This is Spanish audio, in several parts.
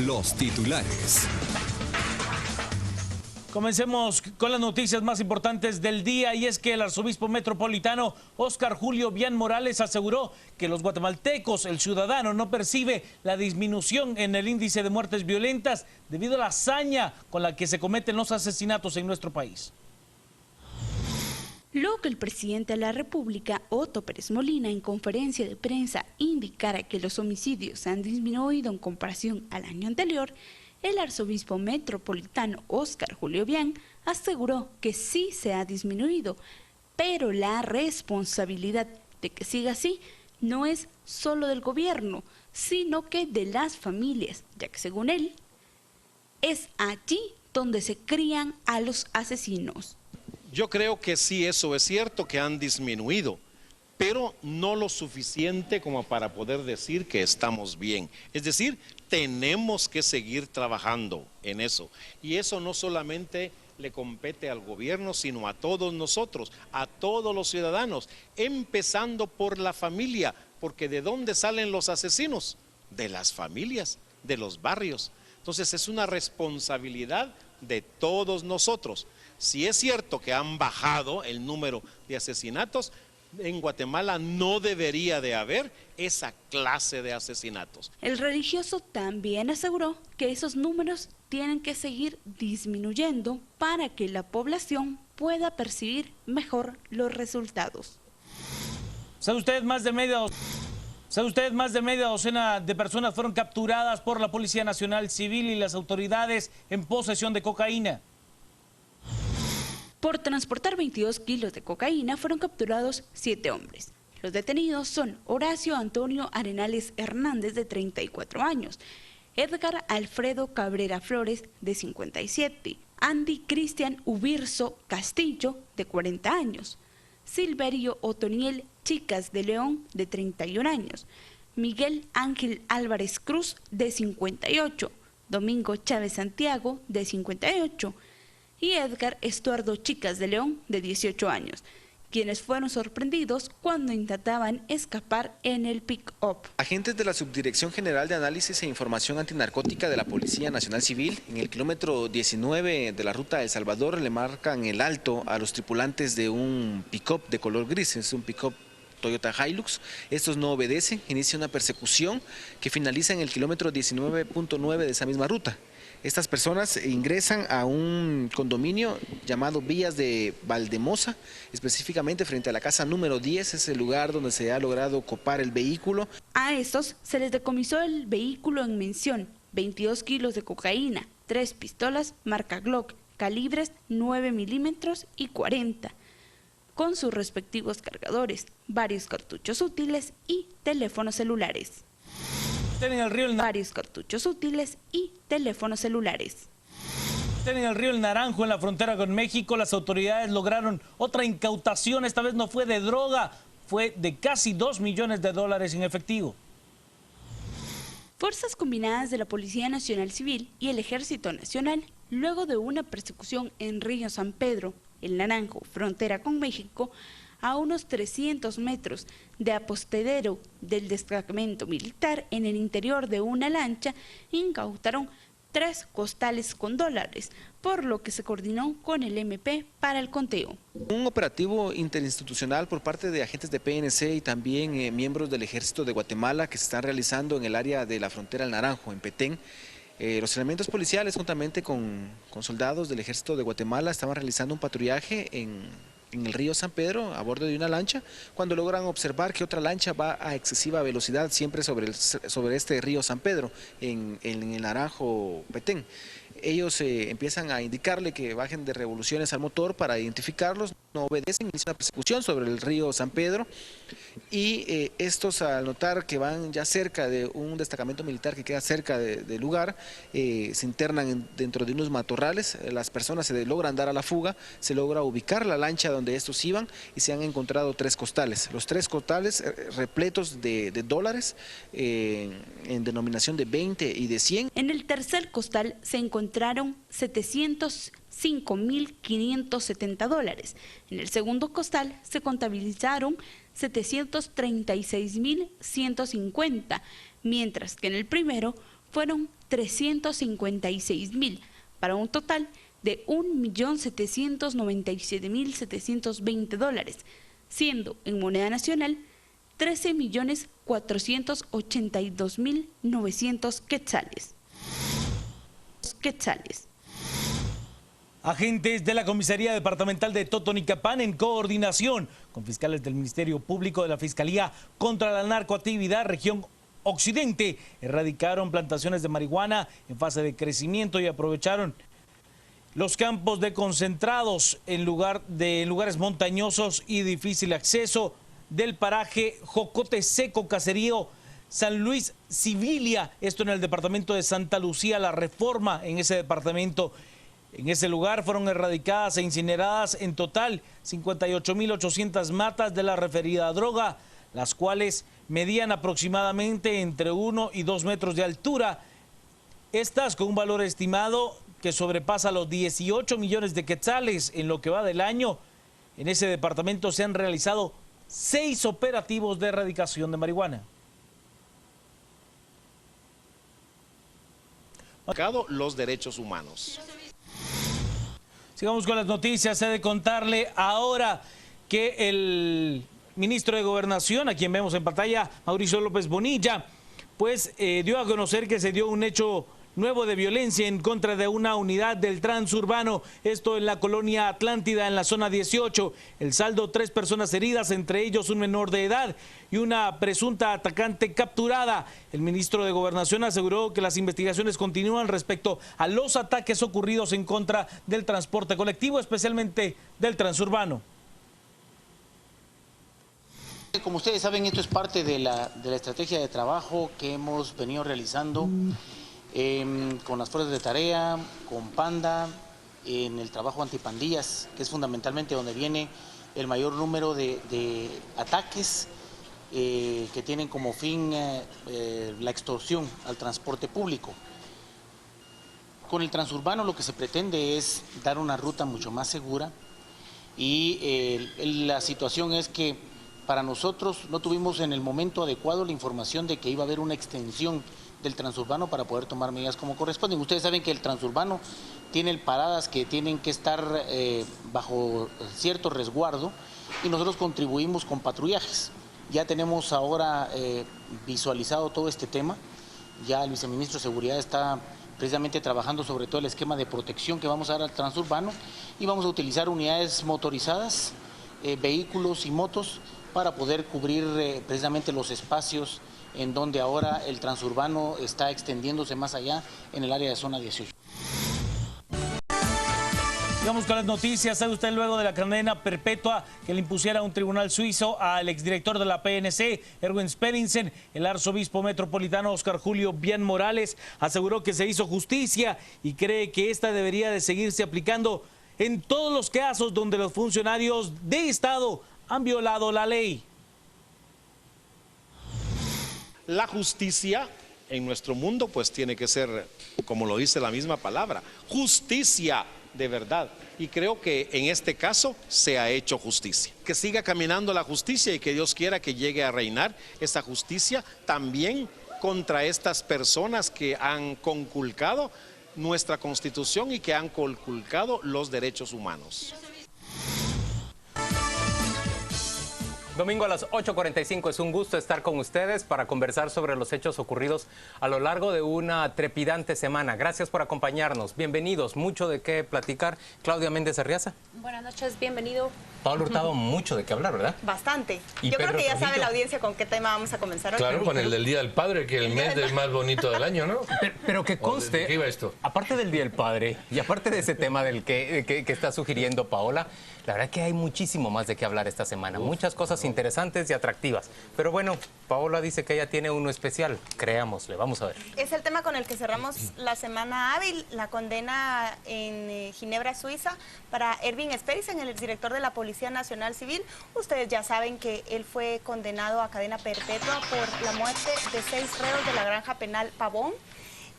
Los titulares. Comencemos con las noticias más importantes del día, y es que el arzobispo metropolitano Óscar Julio Bian Morales aseguró que los guatemaltecos, el ciudadano, no percibe la disminución en el índice de muertes violentas debido a la hazaña con la que se cometen los asesinatos en nuestro país. Luego que el presidente de la República, Otto Pérez Molina, en conferencia de prensa indicara que los homicidios han disminuido en comparación al año anterior, el arzobispo metropolitano Óscar Julio Bian aseguró que sí se ha disminuido, pero la responsabilidad de que siga así no es solo del gobierno, sino que de las familias, ya que según él, es allí donde se crían a los asesinos. Yo creo que sí, eso es cierto, que han disminuido, pero no lo suficiente como para poder decir que estamos bien. Es decir, tenemos que seguir trabajando en eso. Y eso no solamente le compete al gobierno, sino a todos nosotros, a todos los ciudadanos, empezando por la familia, porque ¿de dónde salen los asesinos? De las familias, de los barrios. Entonces es una responsabilidad de todos nosotros. Si es cierto que han bajado el número de asesinatos, en Guatemala no debería de haber esa clase de asesinatos. El religioso también aseguró que esos números tienen que seguir disminuyendo para que la población pueda percibir mejor los resultados. ¿Sabe usted más de media docena de personas fueron capturadas por la Policía Nacional Civil y las autoridades en posesión de cocaína? Por transportar 22 kilos de cocaína fueron capturados 7 hombres. Los detenidos son Horacio Antonio Arenales Hernández, de 34 años, Edgar Alfredo Cabrera Flores, de 57, Andy Cristian Ubirzo Castillo, de 40 años, Silverio Otoniel Chicas de León, de 31 años, Miguel Ángel Álvarez Cruz, de 58, Domingo Chávez Santiago, de 58, y Edgar Estuardo Chicas de León, de 18 años, quienes fueron sorprendidos cuando intentaban escapar en el pick-up. Agentes de la Subdirección General de Análisis e Información Antinarcótica de la Policía Nacional Civil, en el kilómetro 19 de la ruta de El Salvador, le marcan el alto a los tripulantes de un pick-up de color gris. Es un pick-up Toyota Hilux. Estos no obedecen, inicia una persecución que finaliza en el kilómetro 19.9 de esa misma ruta. Estas personas ingresan a un condominio llamado Villas de Valdemosa, específicamente frente a la casa número 10, es el lugar donde se ha logrado copar el vehículo. A estos se les decomisó el vehículo en mención, 22 kilos de cocaína, 3 pistolas marca Glock, calibres 9 milímetros y 40, con sus respectivos cargadores, varios cartuchos útiles y teléfonos celulares. En el río varios cartuchos útiles y teléfonos celulares. En el río El Naranjo, en la frontera con México, las autoridades lograron otra incautación. Esta vez no fue de droga, fue de casi $2 millones en efectivo. Fuerzas combinadas de la Policía Nacional Civil y el Ejército Nacional, luego de una persecución en Río San Pedro, El Naranjo, frontera con México, a unos 300 metros de apostadero del destacamento militar en el interior de una lancha, incautaron 3 costales con dólares, por lo que se coordinó con el MP para el conteo. Un operativo interinstitucional por parte de agentes de PNC y también miembros del Ejército de Guatemala que se están realizando en el área de la frontera El Naranjo, en Petén. Los elementos policiales, juntamente con soldados del Ejército de Guatemala, estaban realizando un patrullaje en el río San Pedro a bordo de una lancha, cuando logran observar que otra lancha va a excesiva velocidad siempre sobre este río San Pedro, en el Naranjo Petén. Ellos empiezan a indicarle que bajen de revoluciones al motor para identificarlos, no obedecen, inician una persecución sobre el río San Pedro y estos, al notar que van ya cerca de un destacamento militar que queda cerca del lugar, se internan dentro de unos matorrales. Las personas se logran dar a la fuga, se logra ubicar la lancha donde estos iban y se han encontrado 3 costales. Los 3 costales repletos de dólares en denominación de 20 y de 100. En el tercer costal se encontraron 705.570 dólares. En el segundo costal se contabilizaron 736.150, mientras que en el primero fueron 356.000, para un total de $1.797.720, siendo en moneda nacional 13.482.900 quetzales. Agentes de la Comisaría Departamental de Totonicapán, en coordinación con fiscales del Ministerio Público de la Fiscalía contra la Narcoactividad Región Occidente, erradicaron plantaciones de marihuana en fase de crecimiento y aprovecharon los campos de concentrados en lugares montañosos y difícil acceso del paraje Jocote Seco, caserío San Luis Civilia, esto en el departamento de Santa Lucía, La Reforma, en ese departamento. En ese lugar fueron erradicadas e incineradas en total 58.800 matas de la referida droga, las cuales medían aproximadamente entre 1 y 2 metros de altura. Estas con un valor estimado que sobrepasa los 18 millones de quetzales. En lo que va del año, en ese departamento se han realizado 6 operativos de erradicación de marihuana. Los derechos humanos. Sigamos con las noticias. He de contarle ahora que el ministro de Gobernación, a quien vemos en pantalla, Mauricio López Bonilla, pues dio a conocer que se dio un hecho nuevo de violencia en contra de una unidad del transurbano, esto en la colonia Atlántida, en la zona 18. El saldo, 3 personas heridas, entre ellos un menor de edad y una presunta atacante capturada. El ministro de Gobernación aseguró que las investigaciones continúan respecto a los ataques ocurridos en contra del transporte colectivo, especialmente del transurbano. Como ustedes saben, esto es parte de la estrategia de trabajo que hemos venido realizando con las fuerzas de tarea, con Panda, en el trabajo antipandillas, que es fundamentalmente donde viene el mayor número de ataques que tienen como fin la extorsión al transporte público. Con el transurbano lo que se pretende es dar una ruta mucho más segura y la situación es que para nosotros no tuvimos en el momento adecuado la información de que iba a haber una extensión del transurbano para poder tomar medidas como corresponden. Ustedes saben que el transurbano tiene paradas que tienen que estar bajo cierto resguardo y nosotros contribuimos con patrullajes. Ya tenemos ahora visualizado todo este tema, ya el viceministro de Seguridad está precisamente trabajando sobre todo el esquema de protección que vamos a dar al transurbano y vamos a utilizar unidades motorizadas, vehículos y motos para poder cubrir precisamente los espacios en donde ahora el transurbano está extendiéndose más allá en el área de zona 18. Vamos con las noticias. ¿Sabe usted luego de la cadena perpetua que le impusiera un tribunal suizo al exdirector de la PNC, Erwin Speddingsen? El arzobispo metropolitano Oscar Julio Bian Morales aseguró que se hizo justicia y cree que esta debería de seguirse aplicando en todos los casos donde los funcionarios de Estado han violado la ley. La justicia en nuestro mundo pues tiene que ser, como lo dice la misma palabra, justicia de verdad. Y creo que en este caso se ha hecho justicia. Que siga caminando la justicia y que Dios quiera que llegue a reinar esa justicia también contra estas personas que han conculcado nuestra Constitución y que han conculcado los derechos humanos. Domingo a las 8:45, es un gusto estar con ustedes para conversar sobre los hechos ocurridos a lo largo de una trepidante semana. Gracias por acompañarnos, bienvenidos, mucho de qué platicar. Claudia Méndez Arriaza. Buenas noches, bienvenido. Pablo Hurtado, mucho de qué hablar, ¿verdad? Bastante. Y yo Pedro creo que ya Trujillo. sabe la audiencia con qué tema vamos a comenzar hoy. Claro, con el del Día del Padre, que el mes del más bonito del año, ¿no? Pero que conste, ¿De qué iba esto? aparte del Día del Padre y aparte de ese tema del que está sugiriendo Paola, la verdad que hay muchísimo más de qué hablar esta semana. Muchas cosas interesantes y atractivas. Pero bueno, Paola dice que ella tiene uno especial. Creámosle, vamos a ver. Es el tema con el que cerramos la semana hábil, la condena en Ginebra, Suiza, para Erwin Speddingsen, el exdirector de la Policía Nacional Civil. Ustedes ya saben que él fue condenado a cadena perpetua por la muerte de 6 reos de la granja penal Pavón,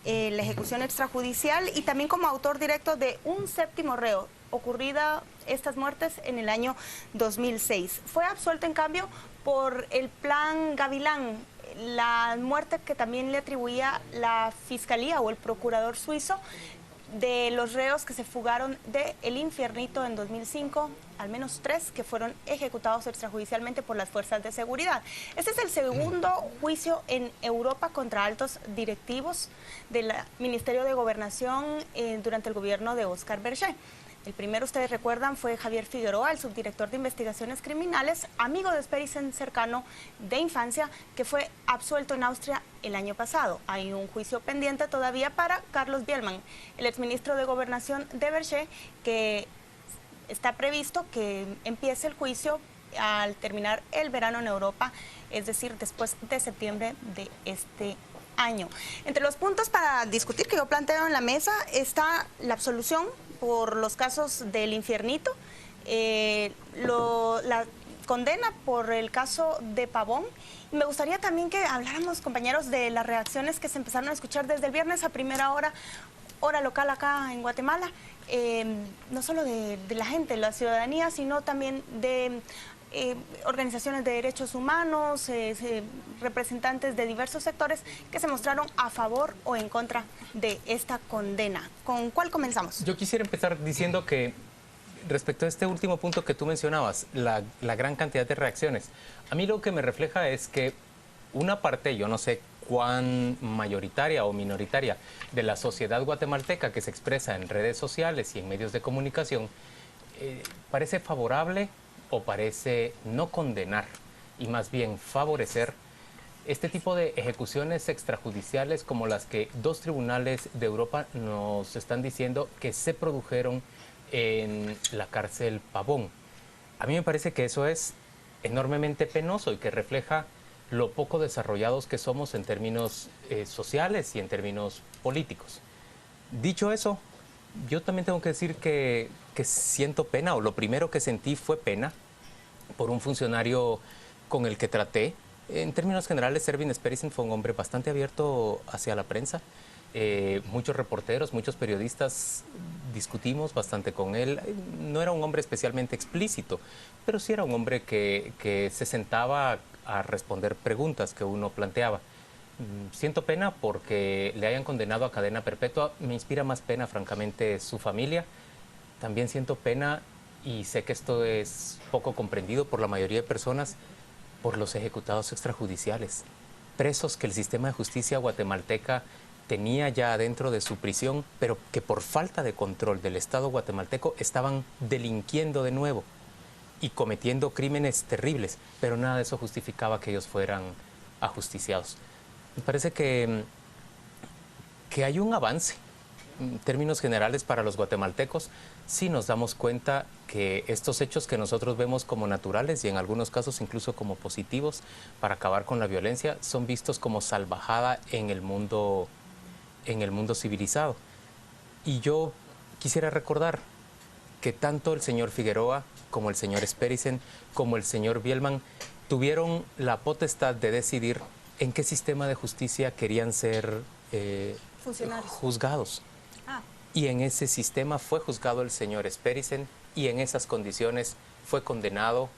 la ejecución extrajudicial y también como autor directo de un 7º reo, ocurrida estas muertes en el año 2006. Fue absuelto en cambio por el plan Gavilán, la muerte que también le atribuía la Fiscalía o el Procurador suizo de los reos que se fugaron de El Infiernito en 2005, al menos 3 que fueron ejecutados extrajudicialmente por las fuerzas de seguridad. Este es el segundo juicio en Europa contra altos directivos del Ministerio de Gobernación durante el gobierno de Óscar Berger. El primero, ustedes recuerdan, fue Javier Figueroa, el subdirector de investigaciones criminales, amigo de Speritsen, cercano de infancia, que fue absuelto en Austria el año pasado. Hay un juicio pendiente todavía para Carlos Bielmann, el exministro de Gobernación de Berger, que está previsto que empiece el juicio al terminar el verano en Europa, es decir, después de septiembre de este año. Entre los puntos para discutir que yo planteo en la mesa está la absolución por los casos del Infiernito, la condena por el caso de Pavón. Y me gustaría también que habláramos, compañeros, de las reacciones que se empezaron a escuchar desde el viernes a primera hora local acá en Guatemala, no solo de la gente, la ciudadanía, sino también de organizaciones de derechos humanos, representantes de diversos sectores que se mostraron a favor o en contra de esta condena. ¿Con cuál comenzamos? Yo quisiera empezar diciendo que respecto a este último punto que tú mencionabas, la gran cantidad de reacciones, a mí lo que me refleja es que una parte, yo no sé cuán mayoritaria o minoritaria, de la sociedad guatemalteca que se expresa en redes sociales y en medios de comunicación, parece favorable o parece no condenar y más bien favorecer este tipo de ejecuciones extrajudiciales como las que 2 tribunales de Europa nos están diciendo que se produjeron en la cárcel Pavón. A mí me parece que eso es enormemente penoso y que refleja lo poco desarrollados que somos en términos sociales y en términos políticos. Dicho eso, yo también tengo que decir que siento pena, o lo primero que sentí fue pena por un funcionario con el que traté. En términos generales, Ervin Speritsen fue un hombre bastante abierto hacia la prensa. Muchos reporteros, muchos periodistas discutimos bastante con él. No era un hombre especialmente explícito, pero sí era un hombre que se sentaba a responder preguntas que uno planteaba. Siento pena porque le hayan condenado a cadena perpetua. Me inspira más pena, francamente, su familia. También siento pena, y sé que esto es poco comprendido por la mayoría de personas, por los ejecutados extrajudiciales. Presos que el sistema de justicia guatemalteca tenía ya dentro de su prisión, pero que por falta de control del Estado guatemalteco estaban delinquiendo de nuevo y cometiendo crímenes terribles, pero nada de eso justificaba que ellos fueran ajusticiados. Me parece que hay un avance en términos generales para los guatemaltecos si nos damos cuenta que estos hechos que nosotros vemos como naturales y en algunos casos incluso como positivos para acabar con la violencia son vistos como salvajada en el mundo civilizado. Y yo quisiera recordar que tanto el señor Figueroa como el señor Speritsen como el señor Bielmann tuvieron la potestad de decidir en qué sistema de justicia querían ser juzgados. Y en ese sistema fue juzgado el señor Speritsen y en esas condiciones fue condenado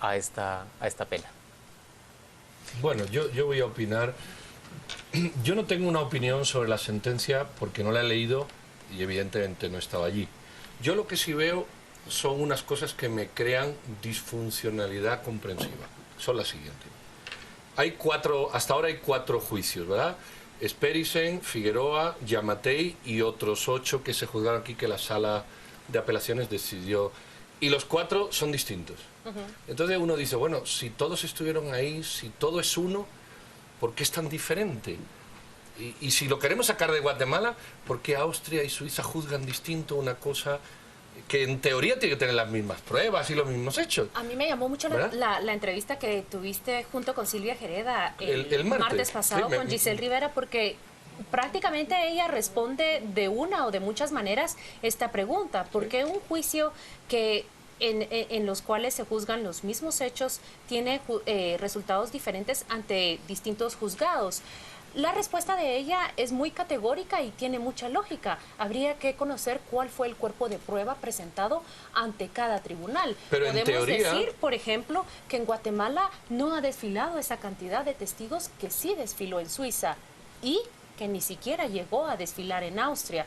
a esta pena. Bueno, yo voy a opinar. Yo no tengo una opinión sobre la sentencia porque no la he leído y evidentemente no estaba allí. Yo lo que sí veo son unas cosas que me crean disfuncionalidad comprensiva. Son las siguientes. Hasta ahora hay 4 juicios, ¿verdad? Speritsen, Figueroa, Yamatei y otros 8 que se juzgaron aquí que la sala de apelaciones decidió. Y los 4 son distintos. Entonces uno dice, bueno, si todos estuvieron ahí, si todo es uno, ¿por qué es tan diferente? Y si lo queremos sacar de Guatemala, ¿por qué Austria y Suiza juzgan distinto una cosa que en teoría tiene que tener las mismas pruebas y los mismos hechos? A mí me llamó mucho la entrevista que tuviste junto con Silvia Jereda el martes pasado, sí, con Giselle Rivera, porque prácticamente ella responde de una o de muchas maneras esta pregunta. ¿Por qué un juicio que en los cuales se juzgan los mismos hechos tiene resultados diferentes ante distintos juzgados? La respuesta de ella es muy categórica y tiene mucha lógica. Habría que conocer cuál fue el cuerpo de prueba presentado ante cada tribunal. Pero podemos en teoría... decir, por ejemplo, que en Guatemala no ha desfilado esa cantidad de testigos que sí desfiló en Suiza y que ni siquiera llegó a desfilar en Austria.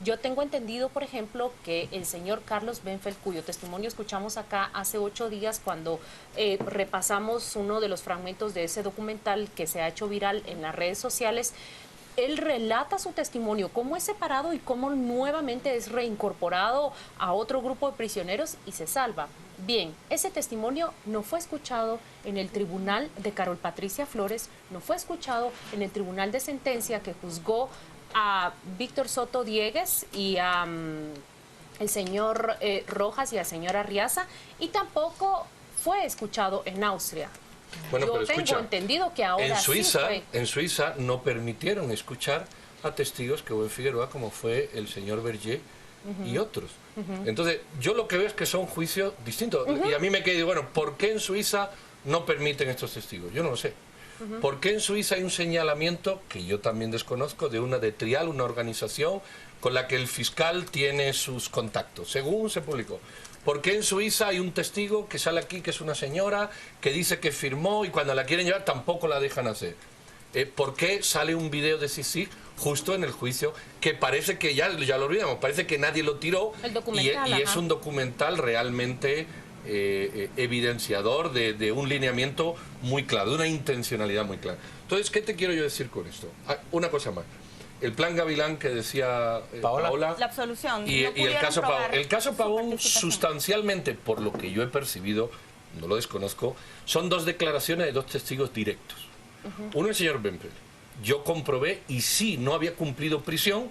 Yo tengo entendido, por ejemplo, que el señor Carlos Benfeld, cuyo testimonio escuchamos acá hace 8 días cuando repasamos uno de los fragmentos de ese documental que se ha hecho viral en las redes sociales, él relata su testimonio, cómo es separado y cómo nuevamente es reincorporado a otro grupo de prisioneros y se salva. Bien, ese testimonio no fue escuchado en el tribunal de Carol Patricia Flores, no fue escuchado en el tribunal de sentencia que juzgó a Víctor Soto Diegues y a el señor Rojas y a la señora Arriaza, y tampoco fue escuchado en Austria. Bueno, yo pero tengo escucha, entendido que ahora en Suiza no permitieron escuchar a testigos que hubo en Figueroa, como fue el señor Berger y otros. Entonces, yo lo que veo es que son juicios distintos. Y a mí me queda, bueno, ¿por qué en Suiza no permiten estos testigos? Yo no lo sé. ¿Por qué en Suiza hay un señalamiento, que yo también desconozco, de Trial, una organización con la que el fiscal tiene sus contactos, según se publicó? ¿Por qué en Suiza hay un testigo que sale aquí, que es una señora, que dice que firmó y cuando la quieren llevar tampoco la dejan hacer? ¿Por qué sale un video de Sisig justo en el juicio, que parece que ya lo olvidamos, parece que nadie lo tiró y es un documental realmente evidenciador de un lineamiento muy claro, de una intencionalidad muy clara? Entonces, ¿qué te quiero yo decir con esto? una cosa más. El plan Gavilán que decía Paola, la absolución y el caso Pavón. El caso Pavón, sustancialmente, por lo que yo he percibido, no lo desconozco, son 2 declaraciones de 2 testigos directos. Uno, el señor Benfeld. Yo comprobé y sí, no había cumplido prisión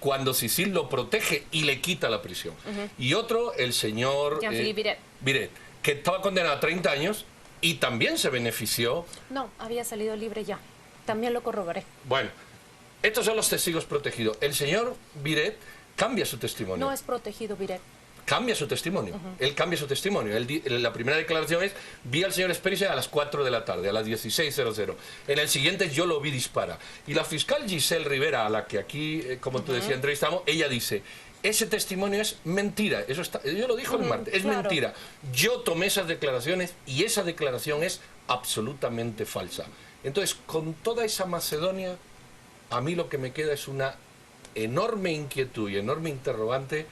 cuando Sisil lo protege y le quita la prisión. Y otro, el señor Viret, que estaba condenado a 30 años y también se benefició. No, había salido libre ya. También lo corroboré. Bueno, estos son los testigos protegidos. El señor Viret cambia su testimonio. No es protegido, Viret. Cambia su testimonio. Él cambia su testimonio. La primera declaración es: vi al señor Esperice a las 4 de la tarde, a las 16:00. En el siguiente, yo lo vi dispara. Y la fiscal Giselle Rivera, a la que aquí, como tú decías, entrevistamos, ella dice: ese testimonio es mentira. Eso está, yo lo dijo el martes, es mentira. Yo tomé esas declaraciones y esa declaración es absolutamente falsa. Entonces, con toda esa Macedonia, a mí lo que me queda es una enorme inquietud y enorme interrogante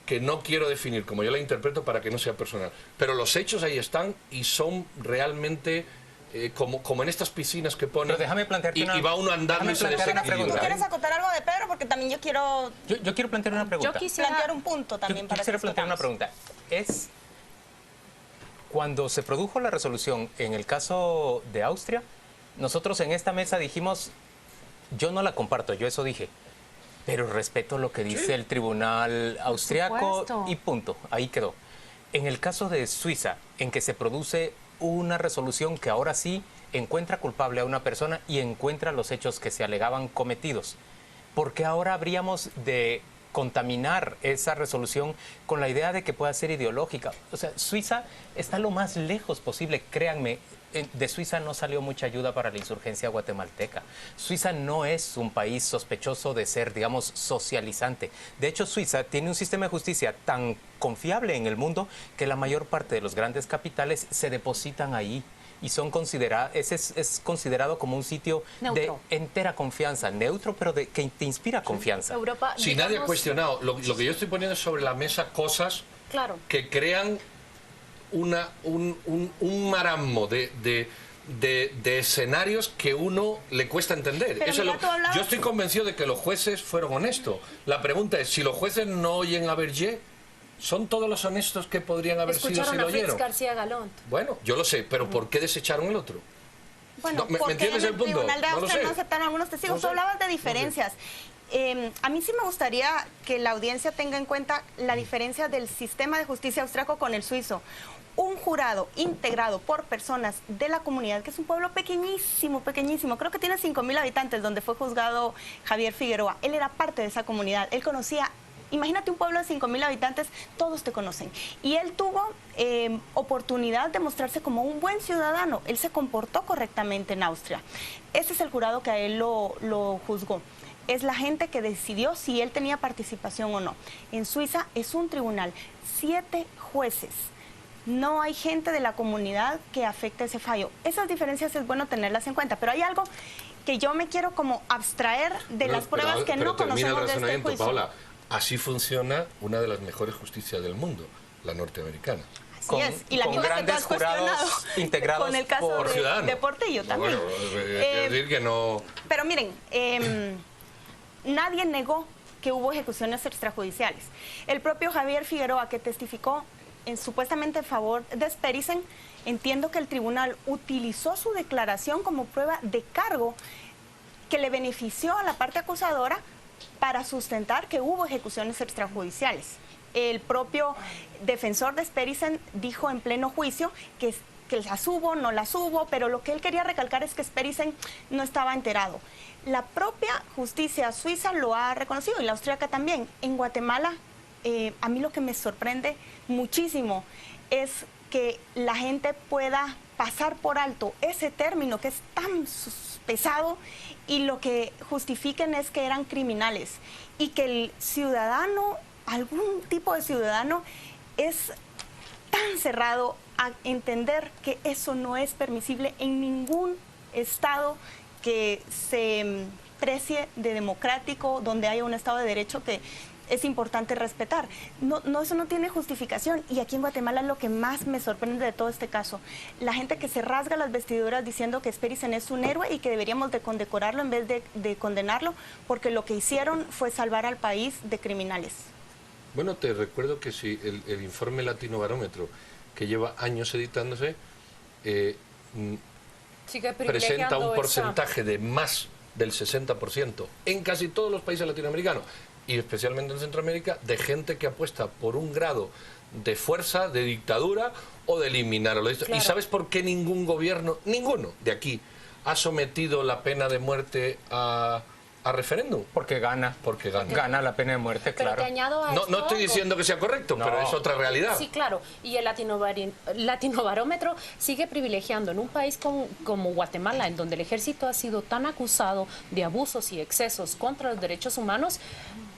que no quiero definir como yo la interpreto para que no sea personal. Pero los hechos ahí están y son realmente como en estas piscinas que ponen. Pero déjame plantearte y va uno andando y se desequilibra. ¿Tú quieres acotar algo de Pedro? Porque también yo quiero... Yo quiero plantear una pregunta. Yo quisiera plantear un punto también para que quisiera plantear una pregunta. Es... Cuando se produjo la resolución en el caso de Austria, nosotros en esta mesa dijimos, yo no la comparto, yo eso dije, pero respeto lo que dice el tribunal austriaco y punto, ahí quedó. En el caso de Suiza, en que se produce una resolución que ahora sí encuentra culpable a una persona y encuentra los hechos que se alegaban cometidos, ¿por qué ahora habríamos de contaminar esa resolución con la idea de que pueda ser ideológica? O sea, Suiza está lo más lejos posible, créanme. De Suiza no salió mucha ayuda para la insurgencia guatemalteca. Suiza no es un país sospechoso de ser, digamos, socializante. De hecho, Suiza tiene un sistema de justicia tan confiable en el mundo que la mayor parte de los grandes capitales se depositan ahí y son es considerado como un sitio neutro, de entera confianza, neutro, pero que te inspira confianza. Europa, si digamos... nadie ha cuestionado, lo que yo estoy poniendo sobre la mesa cosas que crean un marasmo de escenarios que uno le cuesta entender. Eso yo estoy convencido de que los jueces fueron honestos. La pregunta es, si los jueces no oyen a Berger, ¿son todos los honestos que podrían haber sido si lo oyeron? García Galont. Bueno, yo lo sé, pero ¿por qué desecharon el otro? Bueno, ¿me entiendes el punto? Tribunal de Austria no aceptaron algunos testigos. Tú hablabas de diferencias. A mí sí me gustaría que la audiencia tenga en cuenta la diferencia del sistema de justicia austriaco con el suizo. Un jurado integrado por personas de la comunidad, que es un pueblo pequeñísimo, pequeñísimo, creo que tiene 5.000 habitantes, donde fue juzgado Javier Figueroa. Él era parte de esa comunidad, él conocía imagínate un pueblo de 5.000 habitantes, todos te conocen. Y él tuvo oportunidad de mostrarse como un buen ciudadano. Él se comportó correctamente en Austria. Ese es el jurado que a él lo juzgó. Es la gente que decidió si él tenía participación o no. En Suiza es un tribunal, 7 jueces. No hay gente de la comunidad que afecte ese fallo. Esas diferencias es bueno tenerlas en cuenta, pero hay algo que yo me quiero como abstraer de las pruebas que no conocemos de este juicio. Paola, así funciona una de las mejores justicias del mundo, la norteamericana. Así es, y la con misma que tú grandes has cuestionado integrados con el caso por de Portillo también. Bueno, quiero decir que no... Pero miren, nadie negó que hubo ejecuciones extrajudiciales. El propio Javier Figueroa, que testificó supuestamente en favor de Spericen, entiendo que el tribunal utilizó su declaración como prueba de cargo que le benefició a la parte acusadora para sustentar que hubo ejecuciones extrajudiciales. El propio defensor de Spericen dijo en pleno juicio que las hubo, no las hubo, pero lo que él quería recalcar es que Spericen no estaba enterado. La propia justicia suiza lo ha reconocido y la austríaca también. En Guatemala, a mí lo que me sorprende muchísimo es que la gente pueda pasar por alto ese término que es tan pesado y lo que justifiquen es que eran criminales y que el ciudadano, algún tipo de ciudadano, es tan cerrado a entender que eso no es permisible en ningún estado que se precie de democrático, donde haya un estado de derecho que es importante respetar. No, eso no tiene justificación. Y aquí en Guatemala lo que más me sorprende de todo este caso, la gente que se rasga las vestiduras diciendo que Spericen es un héroe y que deberíamos de condecorarlo en vez de condenarlo, porque lo que hicieron fue salvar al país de criminales. Bueno, te recuerdo que si el informe Latino Barómetro, que lleva años editándose, presenta un porcentaje de más del 60% en casi todos los países latinoamericanos, y especialmente en Centroamérica, de gente que apuesta por un grado de fuerza, de dictadura o de eliminarlo. Claro. ¿Y sabes por qué ningún gobierno, ninguno de aquí, ha sometido la pena de muerte a referéndum? Porque gana. Porque gana. Gana la pena de muerte, pero claro. Te añado a no estoy diciendo que sea correcto, pero es otra realidad. Sí, claro. Y el Latino Barómetro sigue privilegiando en un país como Guatemala, en donde el ejército ha sido tan acusado de abusos y excesos contra los derechos humanos,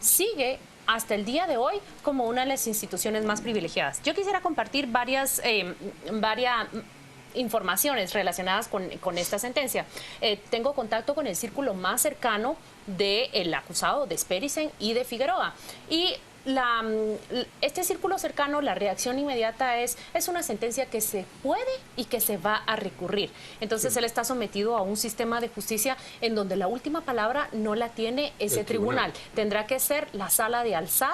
sigue hasta el día de hoy como una de las instituciones más privilegiadas. Yo quisiera compartir varias informaciones relacionadas con esta sentencia. Tengo contacto con el círculo más cercano del acusado de Spericen y de Figueroa. Y este círculo cercano, la reacción inmediata es una sentencia que se puede y que se va a recurrir. Entonces él está sometido a un sistema de justicia en donde la última palabra no la tiene ese tribunal. Tendrá que ser la sala de alzada,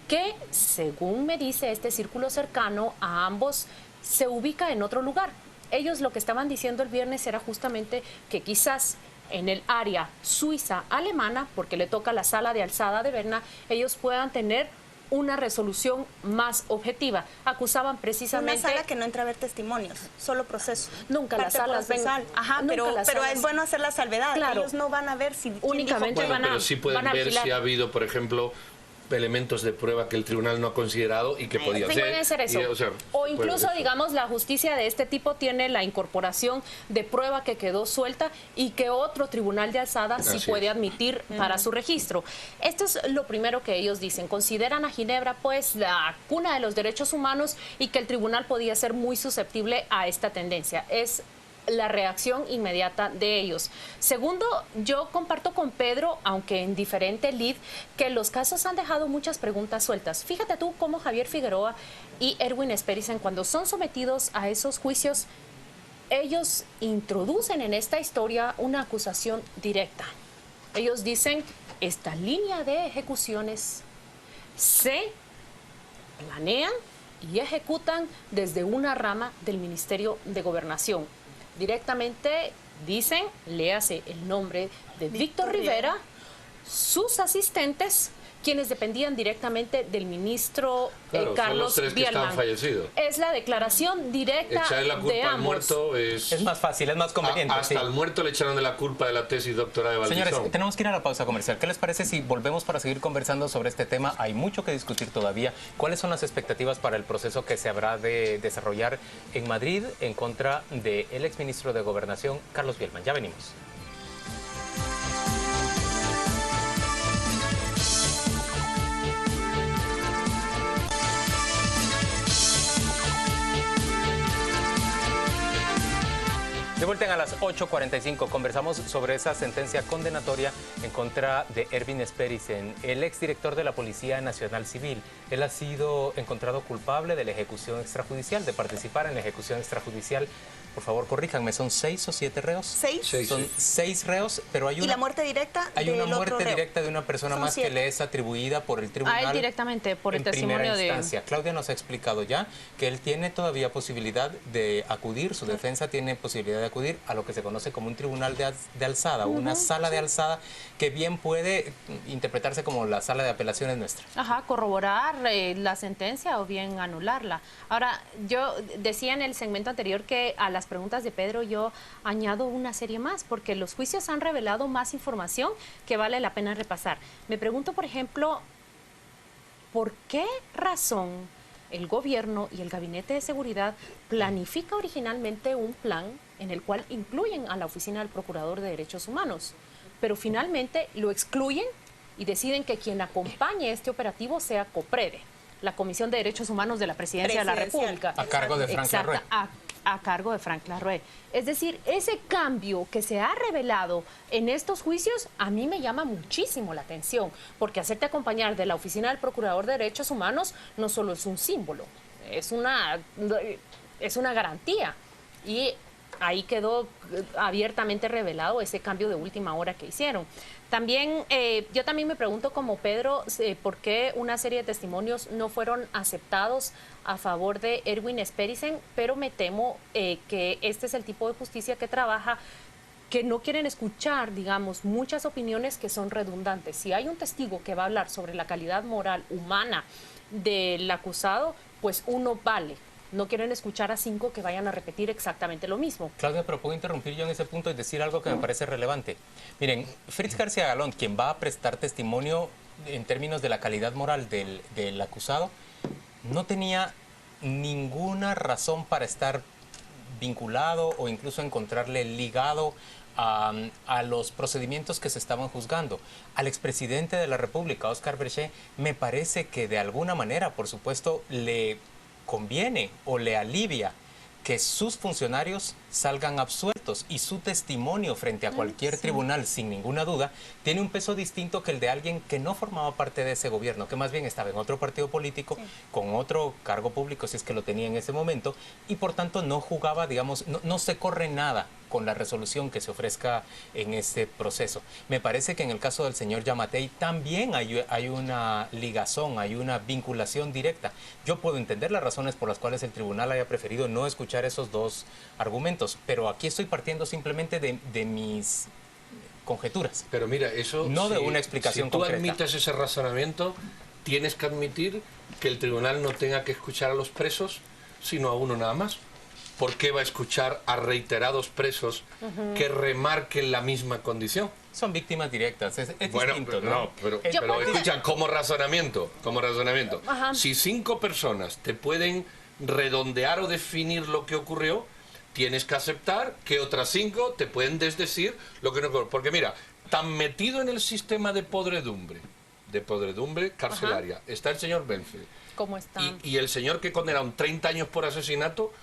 que según me dice este círculo cercano a ambos, se ubica en otro lugar. Ellos lo que estaban diciendo el viernes era justamente que quizás en el área suiza-alemana, porque le toca la sala de alzada de Berna, ellos puedan tener una resolución más objetiva. Acusaban precisamente... Una sala que no entra a ver testimonios, solo proceso. Nunca las salas ven... Ajá, pero es bueno hacer la salvedad. Claro. Ellos no van a ver si... Únicamente van a... Pero sí pueden ver si ha habido, por ejemplo, elementos de prueba que el tribunal no ha considerado y que podía ser. Pueden ser eso. O incluso, digamos, la justicia de este tipo tiene la incorporación de prueba que quedó suelta y que otro tribunal de alzada sí puede admitir para su registro. Esto es lo primero que ellos dicen. Consideran a Ginebra pues la cuna de los derechos humanos y que el tribunal podía ser muy susceptible a esta tendencia. Es la reacción inmediata de ellos. Segundo, yo comparto con Pedro, aunque en diferente lid, que los casos han dejado muchas preguntas sueltas. Fíjate tú cómo Javier Figueroa y Erwin Spericen, cuando son sometidos a esos juicios, ellos introducen en esta historia una acusación directa. Ellos dicen, esta línea de ejecuciones se planean y ejecutan desde una rama del Ministerio de Gobernación. Directamente dicen, léase el nombre de Víctor Rivera, sus asistentes quienes dependían directamente del ministro Carlos Bielman. Son los tres que están fallecidos. Es la declaración directa Echarle la culpa de al ambos. muerto es más fácil, es más conveniente. Hasta al muerto le echaron de la culpa de la tesis doctoral de Valdizón. Señores, tenemos que ir a la pausa comercial. ¿Qué les parece si volvemos para seguir conversando sobre este tema? Hay mucho que discutir todavía. ¿Cuáles son las expectativas para el proceso que se habrá de desarrollar en Madrid en contra del exministro de Gobernación, Carlos Bielman? Ya venimos. De vuelta a las 8:45, conversamos sobre esa sentencia condenatoria en contra de Erwin Sperricen, el exdirector de la Policía Nacional Civil. Él ha sido encontrado culpable de la ejecución extrajudicial, de participar en la ejecución extrajudicial. Por favor, corríjanme, ¿son 6 o 7 reos? 6. Son 6 reos, pero hay una... ¿Y la muerte directa? Hay una muerte directa de una persona más que le es atribuida por el tribunal. A él directamente, por el testimonio de... instancia. Claudia nos ha explicado ya que él tiene todavía posibilidad de acudir, su defensa tiene posibilidad de acudir a lo que se conoce como un tribunal de alzada, una sala de alzada que bien puede interpretarse como la sala de apelaciones nuestra. Ajá, corroborar la sentencia o bien anularla. Ahora, yo decía en el segmento anterior que a las preguntas de Pedro yo añado una serie más, porque los juicios han revelado más información que vale la pena repasar. Me pregunto, por ejemplo, ¿por qué razón el gobierno y el Gabinete de Seguridad planifica originalmente un plan en el cual incluyen a la Oficina del Procurador de Derechos Humanos, pero finalmente lo excluyen y deciden que quien acompañe este operativo sea COPREDE, la Comisión de Derechos Humanos de la Presidencia de la República? A cargo de Frank Larroé. A cargo de Frank Larroé. Es decir, ese cambio que se ha revelado en estos juicios a mí me llama muchísimo la atención, porque hacerte acompañar de la Oficina del Procurador de Derechos Humanos no solo es un símbolo, es una garantía. Y ahí quedó abiertamente revelado ese cambio de última hora que hicieron. También, yo también me pregunto, como Pedro, por qué una serie de testimonios no fueron aceptados a favor de Erwin Sperricen, pero me temo que este es el tipo de justicia que trabaja, que no quieren escuchar, digamos, muchas opiniones que son redundantes. Si hay un testigo que va a hablar sobre la calidad moral humana del acusado, pues uno vale. No quieren escuchar a 5 que vayan a repetir exactamente lo mismo. Claudia, pero puedo interrumpir yo en ese punto y decir algo que me parece relevante. Miren, Fritz García Galón, quien va a prestar testimonio en términos de la calidad moral del acusado, no tenía ninguna razón para estar vinculado o incluso encontrarle ligado a los procedimientos que se estaban juzgando. Al expresidente de la República, Óscar Berger, me parece que de alguna manera, por supuesto, le conviene o le alivia que sus funcionarios salgan absueltos y su testimonio frente a cualquier tribunal, sin ninguna duda, tiene un peso distinto que el de alguien que no formaba parte de ese gobierno, que más bien estaba en otro partido político, con otro cargo público, si es que lo tenía en ese momento, y por tanto no jugaba, digamos, no se corre nada con la resolución que se ofrezca en este proceso. Me parece que en el caso del señor Giammattei también hay una ligazón, hay una vinculación directa. Yo puedo entender las razones por las cuales el tribunal haya preferido no escuchar esos dos argumentos, pero aquí estoy partiendo simplemente de mis conjeturas. Pero mira, eso... No de una explicación concreta. Si tú admites ese razonamiento, tienes que admitir que el tribunal no tenga que escuchar a los presos, sino a uno nada más. ¿Por qué va a escuchar a reiterados presos que remarquen la misma condición? Son víctimas directas, es bueno, distinto, ¿no? Pero escucha, como razonamiento, si 5 personas te pueden redondear o definir lo que ocurrió, tienes que aceptar que otras 5 te pueden desdecir lo que no ocurrió. Porque mira, tan metido en el sistema de podredumbre carcelaria, está el señor Benfield. ¿Cómo está? Y el señor que condenaron 30 años por asesinato,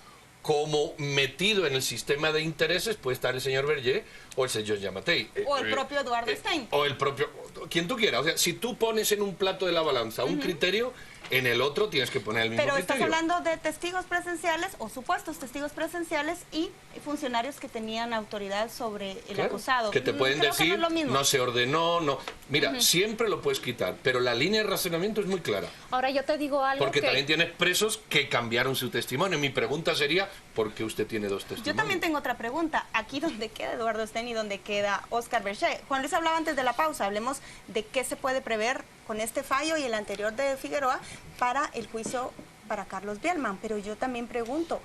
como metido en el sistema de intereses puede estar el señor Berger o el señor Giammattei. O el propio Eduardo Stein. O el propio... quien tú quieras. O sea, si tú pones en un plato de la balanza un criterio, en el otro tienes que poner el mismo criterio. Pero estás hablando de testigos presenciales o supuestos testigos presenciales y funcionarios que tenían autoridad sobre el acusado. Que te pueden decir, no se ordenó, no... Mira, siempre lo puedes quitar, pero la línea de razonamiento es muy clara. Ahora yo te digo algo. Porque también tienes presos que cambiaron su testimonio. Mi pregunta sería, ¿por qué usted tiene 2 testimonios? Yo también tengo otra pregunta. Aquí donde queda Eduardo Stein y donde queda Óscar Berger. Juan Luis hablaba antes de la pausa. Hablemos veremos de qué se puede prever con este fallo y el anterior de Figueroa para el juicio para Carlos Bielman. Pero yo también pregunto,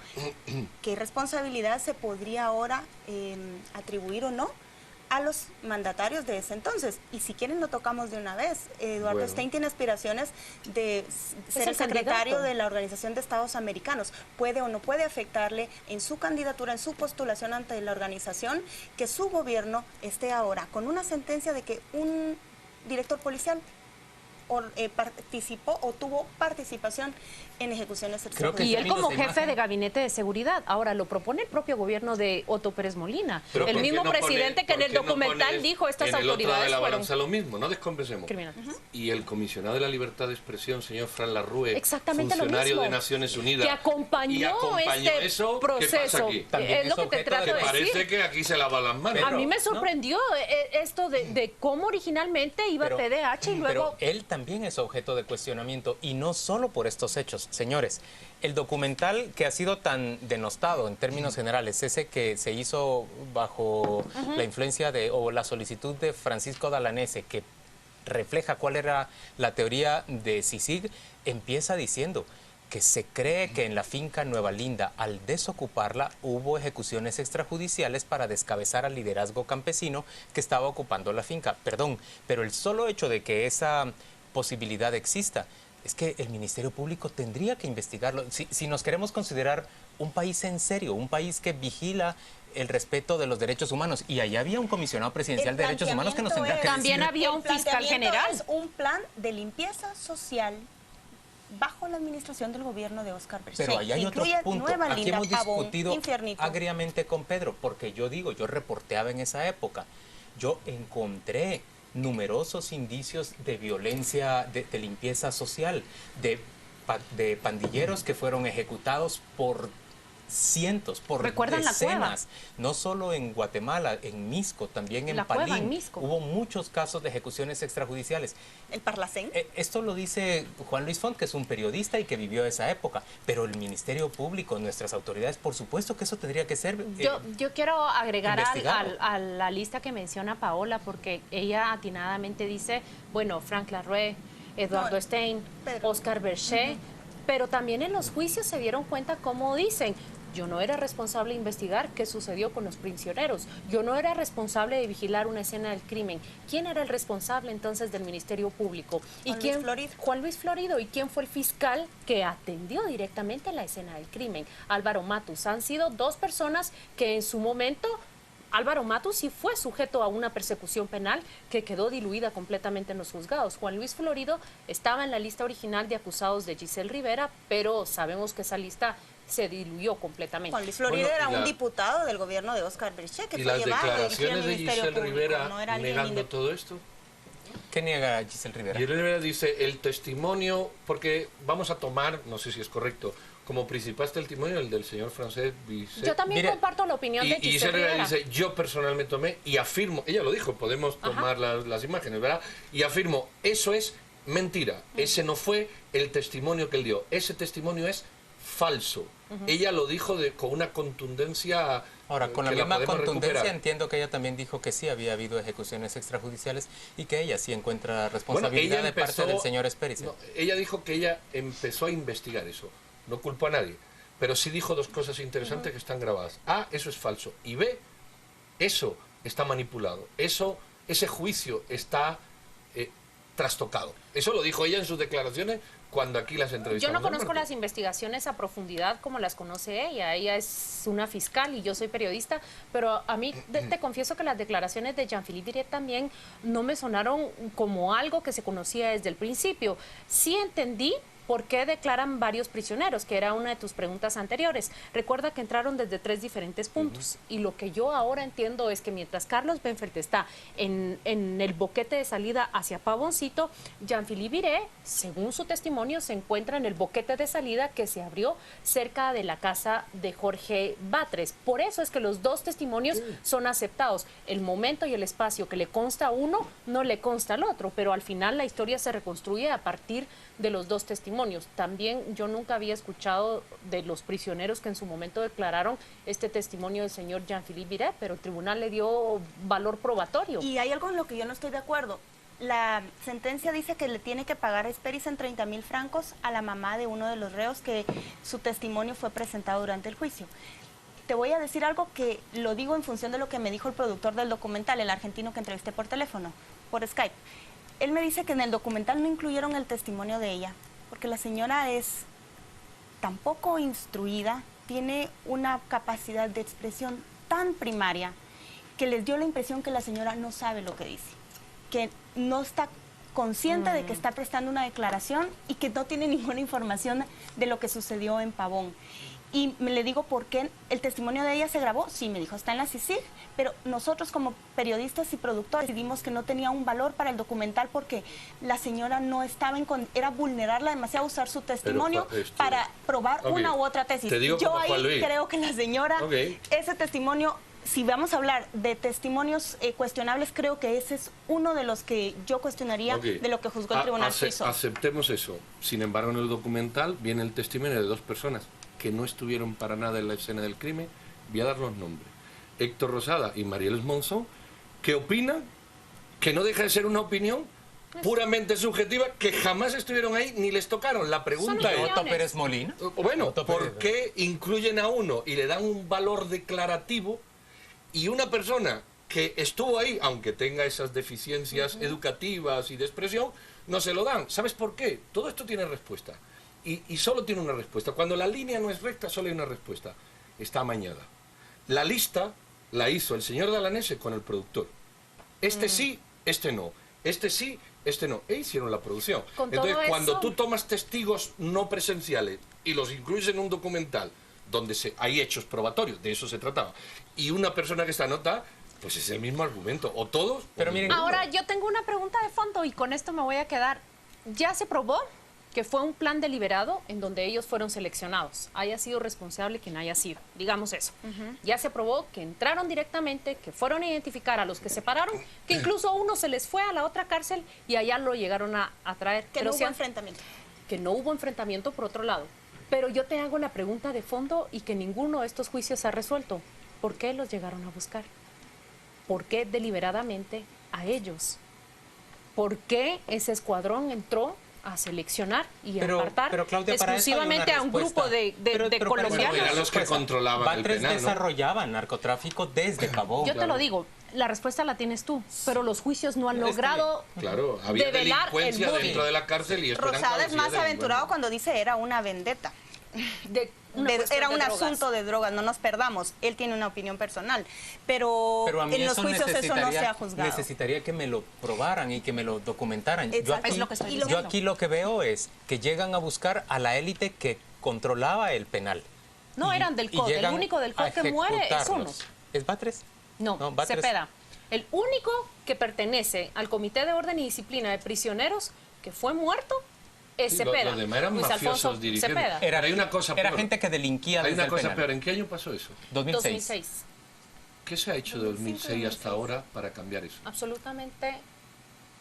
¿qué responsabilidad se podría ahora atribuir o no a los mandatarios de ese entonces? Y si quieren lo tocamos de una vez. Eduardo Stein tiene aspiraciones de ser el secretario de la Organización de Estados Americanos. ¿Puede o no puede afectarle en su candidatura, en su postulación ante la organización, que su gobierno esté ahora con una sentencia de que un director policial participó o tuvo participación en ejecuciones extrajudiciales? Y él como jefe de gabinete de seguridad. Ahora lo propone el propio gobierno de Otto Pérez Molina. Pero el mismo presidente que en el documental dijo estas autoridades de la fueron balanza lo mismo, no desconversemos. Y el comisionado de la libertad de expresión, señor Fran Larrue, funcionario de Naciones Unidas, que acompañó este eso, proceso. ¿qué pasa aquí? Es lo que te trato de decir. Parece que aquí se lavan las manos. A mí me sorprendió esto de cómo originalmente iba TDH y luego... Pero él también es objeto de cuestionamiento, y no solo por estos hechos. Señores, el documental que ha sido tan denostado en términos generales, ese que se hizo bajo la influencia o la solicitud de Francisco Dalanese, que refleja cuál era la teoría de CICIG, empieza diciendo que se cree que en la finca Nueva Linda, al desocuparla, hubo ejecuciones extrajudiciales para descabezar al liderazgo campesino que estaba ocupando la finca. Perdón, pero el solo hecho de que esa posibilidad exista es que el Ministerio Público tendría que investigarlo. Si nos queremos considerar un país en serio, un país que vigila el respeto de los derechos humanos, y allá había un comisionado presidencial de derechos humanos que nos tendría que también decir. había un fiscal general. Es un plan de limpieza social bajo la administración del gobierno de Óscar Berché. Pero allá hay otro punto. Nueva Aquí Linda, hemos discutido Infiernito. agriamente con Pedro, porque yo reporteaba en esa época. Yo encontré numerosos indicios de violencia, de limpieza social, de pandilleros que fueron ejecutados por cientos, por decenas, no solo en Guatemala, en Misco, también en Palín. Hubo muchos casos de ejecuciones extrajudiciales. ¿El Parlacén? Esto lo dice Juan Luis Font, que es un periodista y que vivió esa época, pero el Ministerio Público, nuestras autoridades, por supuesto que eso tendría que ser yo quiero agregar a la lista que menciona Paola, porque ella atinadamente dice, bueno, Frank Larue, Eduardo Stein, Óscar Berché, pero también en los juicios se dieron cuenta cómo dicen: yo no era responsable de investigar qué sucedió con los prisioneros. Yo no era responsable de vigilar una escena del crimen. ¿Quién era el responsable entonces del Ministerio Público? Juan Luis Florido. ¿Y quién fue el fiscal que atendió directamente la escena del crimen? Álvaro Matus. Han sido dos personas que en su momento... Álvaro Matus sí fue sujeto a una persecución penal que quedó diluida completamente en los juzgados. Juan Luis Florido estaba en la lista original de acusados de Giselle Rivera, pero sabemos que esa lista se diluyó completamente. Juan Luis Florido era un diputado del gobierno de Óscar Berché, que fue llevado a dirigir el Ministerio Público. Rivera negando todo esto. ¿Qué niega Giselle Rivera? Giselle Rivera dice, el testimonio, porque vamos a tomar, no sé si es correcto, como principal testimonio el del señor Francés Bisset. Yo también comparto la opinión de Giselle Rivera. Dice, yo personalmente tomé y afirmo, ella lo dijo, podemos tomar las imágenes, ¿verdad? Y afirmo, eso es mentira, ese no fue el testimonio que él dio, ese testimonio es falso. Ella lo dijo con una contundencia. Ahora, con la misma contundencia entiendo que ella también dijo que sí había habido ejecuciones extrajudiciales y que ella sí encuentra responsabilidad de parte del señor Esperice. No, ella dijo que ella empezó a investigar eso, no culpó a nadie, pero sí dijo dos cosas interesantes que están grabadas. A, eso es falso, y B, eso está manipulado, ese juicio está trastocado. Eso lo dijo ella en sus declaraciones cuando aquí las entrevistamos. Yo no conozco las investigaciones a profundidad como las conoce ella. Ella es una fiscal y yo soy periodista, pero a mí te confieso que las declaraciones de Jean-Philippe Viret también no me sonaron como algo que se conocía desde el principio. Sí entendí ¿por qué declaran varios prisioneros? Que era una de tus preguntas anteriores. Recuerda que entraron desde 3 diferentes puntos. Y lo que yo ahora entiendo es que mientras Carlos Benfeld está en el boquete de salida hacia Pavoncito, Jean-Philippe Viret, según su testimonio, se encuentra en el boquete de salida que se abrió cerca de la casa de Jorge Batres. Por eso es que los dos testimonios son aceptados. El momento y el espacio que le consta a uno no le consta al otro, pero al final la historia se reconstruye a partir de los dos testimonios. También yo nunca había escuchado de los prisioneros que en su momento declararon este testimonio del señor Jean-Philippe Viret, pero el tribunal le dio valor probatorio. Y hay algo en lo que yo no estoy de acuerdo. La sentencia dice que le tiene que pagar a Esperisen 30.000 francos a la mamá de uno de los reos que su testimonio fue presentado durante el juicio. Te voy a decir algo que lo digo en función de lo que me dijo el productor del documental, el argentino que entrevisté por teléfono, por Skype. Él me dice que en el documental no incluyeron el testimonio de ella, porque la señora es tan poco instruida, tiene una capacidad de expresión tan primaria, que les dio la impresión que la señora no sabe lo que dice, que no está consciente de que está prestando una declaración y que no tiene ninguna información de lo que sucedió en Pavón. Y le digo, ¿por qué el testimonio de ella se grabó? Sí, me dijo, está en la CICIG, pero nosotros como periodistas y productores decidimos que no tenía un valor para el documental porque la señora no estaba era vulnerarla demasiado, usar su testimonio para probar una u otra tesis. Yo ahí creo que la señora, ese testimonio, si vamos a hablar de testimonios cuestionables, creo que ese es uno de los que yo cuestionaría de lo que juzgó el tribunal suizo. Aceptemos eso. Sin embargo, en el documental viene el testimonio de dos personas que no estuvieron para nada en la escena del crimen. Voy a dar los nombres. Héctor Rosada y Marieles Monzón, que opinan que no deja de ser una opinión puramente subjetiva, que jamás estuvieron ahí ni les tocaron. La pregunta es... ¿Otto Pérez Molina? Bueno, ¿por qué incluyen a uno y le dan un valor declarativo y una persona que estuvo ahí, aunque tenga esas deficiencias educativas y de expresión, no se lo dan? ¿Sabes por qué? Todo esto tiene respuesta. Y solo tiene una respuesta. Cuando la línea no es recta, solo hay una respuesta. Está amañada. La lista la hizo el señor Dalanese con el productor. Este sí, este no. Este sí, este no. E hicieron la producción. Entonces, cuando tú tomas testigos no presenciales y los incluyes en un documental donde hay hechos probatorios, de eso se trataba, y una persona que está anotada, pues es el mismo argumento. O todos... Pero miren, ahora, yo tengo una pregunta de fondo y con esto me voy a quedar. ¿Ya se probó que fue un plan deliberado en donde ellos fueron seleccionados? Haya sido responsable quien haya sido, digamos eso. Ya se probó que entraron directamente, que fueron a identificar a los que se pararon, que incluso a uno se les fue a la otra cárcel y allá lo llegaron a traer. Que no hubo enfrentamiento. Que no hubo enfrentamiento por otro lado. Pero yo te hago la pregunta de fondo y que ninguno de estos juicios se ha resuelto. ¿Por qué los llegaron a buscar? ¿Por qué deliberadamente a ellos? ¿Por qué ese escuadrón entró a seleccionar y a apartar Claudia, exclusivamente a un grupo de colombianos? Eran los que controlaban el penal, ¿no? Desarrollaban narcotráfico desde Pavón. Yo te lo digo, la respuesta la tienes tú, pero los juicios no han logrado había develar delincuencia dentro de la cárcel y Rosada es más aventurado cuando dice era una vendetta. Era un asunto de drogas, no nos perdamos. Él tiene una opinión personal, pero en los juicios eso no se ha juzgado. Necesitaría que me lo probaran y que me lo documentaran. Yo aquí lo que veo es que llegan a buscar a la élite que controlaba el penal. No, eran del COD. El único del COD que muere es uno. ¿Es Batres? No, Cepeda. El único que pertenece al Comité de Orden y Disciplina de Prisioneros que fue muerto es Cepeda. Los demás eran mafiosos dirigiendo. Era gente que delinquía desde el penal. Hay una cosa peor. ¿En qué año pasó eso? 2006. ¿Qué se ha hecho de 2006 hasta ahora para cambiar eso? Absolutamente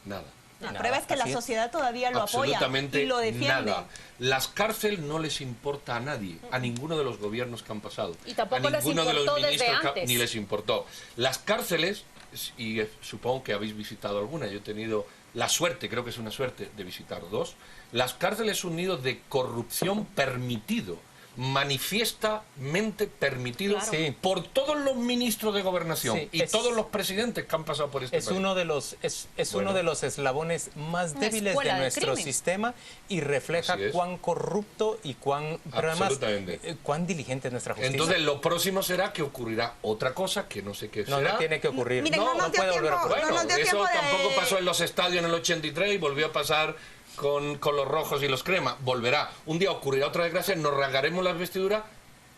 nada. La prueba es que la sociedad todavía lo apoya y lo defiende. Nada. Las cárceles no les importa a nadie, a ninguno de los gobiernos que han pasado. Y tampoco a ninguno les importó de los ministros desde ni les importó. Las cárceles, y supongo que habéis visitado alguna, yo he tenido la suerte, creo que es una suerte, de visitar dos. Las cárceles son un nido de corrupción permitido, manifiestamente permitido por todos los ministros de gobernación y todos los presidentes que han pasado por este país. Uno de los eslabones más débiles de nuestro sistema y refleja cuán corrupto y cuán diligente es nuestra justicia. Entonces lo próximo será que ocurrirá otra cosa que no sé qué será. No tiene que ocurrir. Miren, no puede volver a ocurrir. Bueno, eso tampoco pasó en los estadios en el 83 y volvió a pasar con los rojos y los crema. Volverá. Un día ocurrirá otra desgracia, nos rasgaremos las vestiduras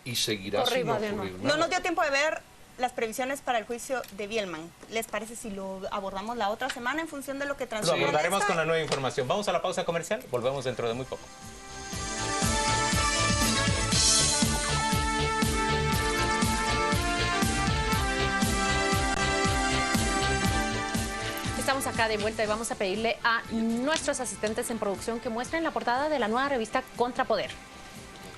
y seguirá sin ocurrir nada. No nos dio tiempo de ver las previsiones para el juicio de Bielman. ¿Les parece si lo abordamos la otra semana en función de lo que transcurre? Lo abordaremos con la nueva información. Vamos a la pausa comercial, volvemos dentro de muy poco. Estamos acá de vuelta y vamos a pedirle a nuestros asistentes en producción que muestren la portada de la nueva revista Contrapoder.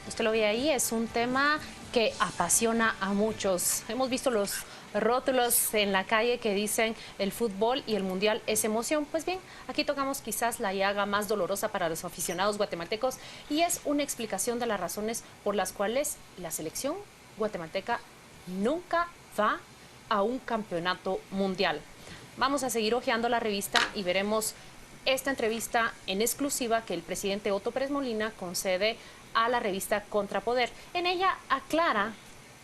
Usted lo ve ahí, es un tema que apasiona a muchos. Hemos visto los rótulos en la calle que dicen el fútbol y el mundial es emoción. Pues bien, aquí tocamos quizás la llaga más dolorosa para los aficionados guatemaltecos y es una explicación de las razones por las cuales la selección guatemalteca nunca va a un campeonato mundial. Vamos a seguir hojeando la revista y veremos esta entrevista en exclusiva que el presidente Otto Pérez Molina concede a la revista Contrapoder. En ella aclara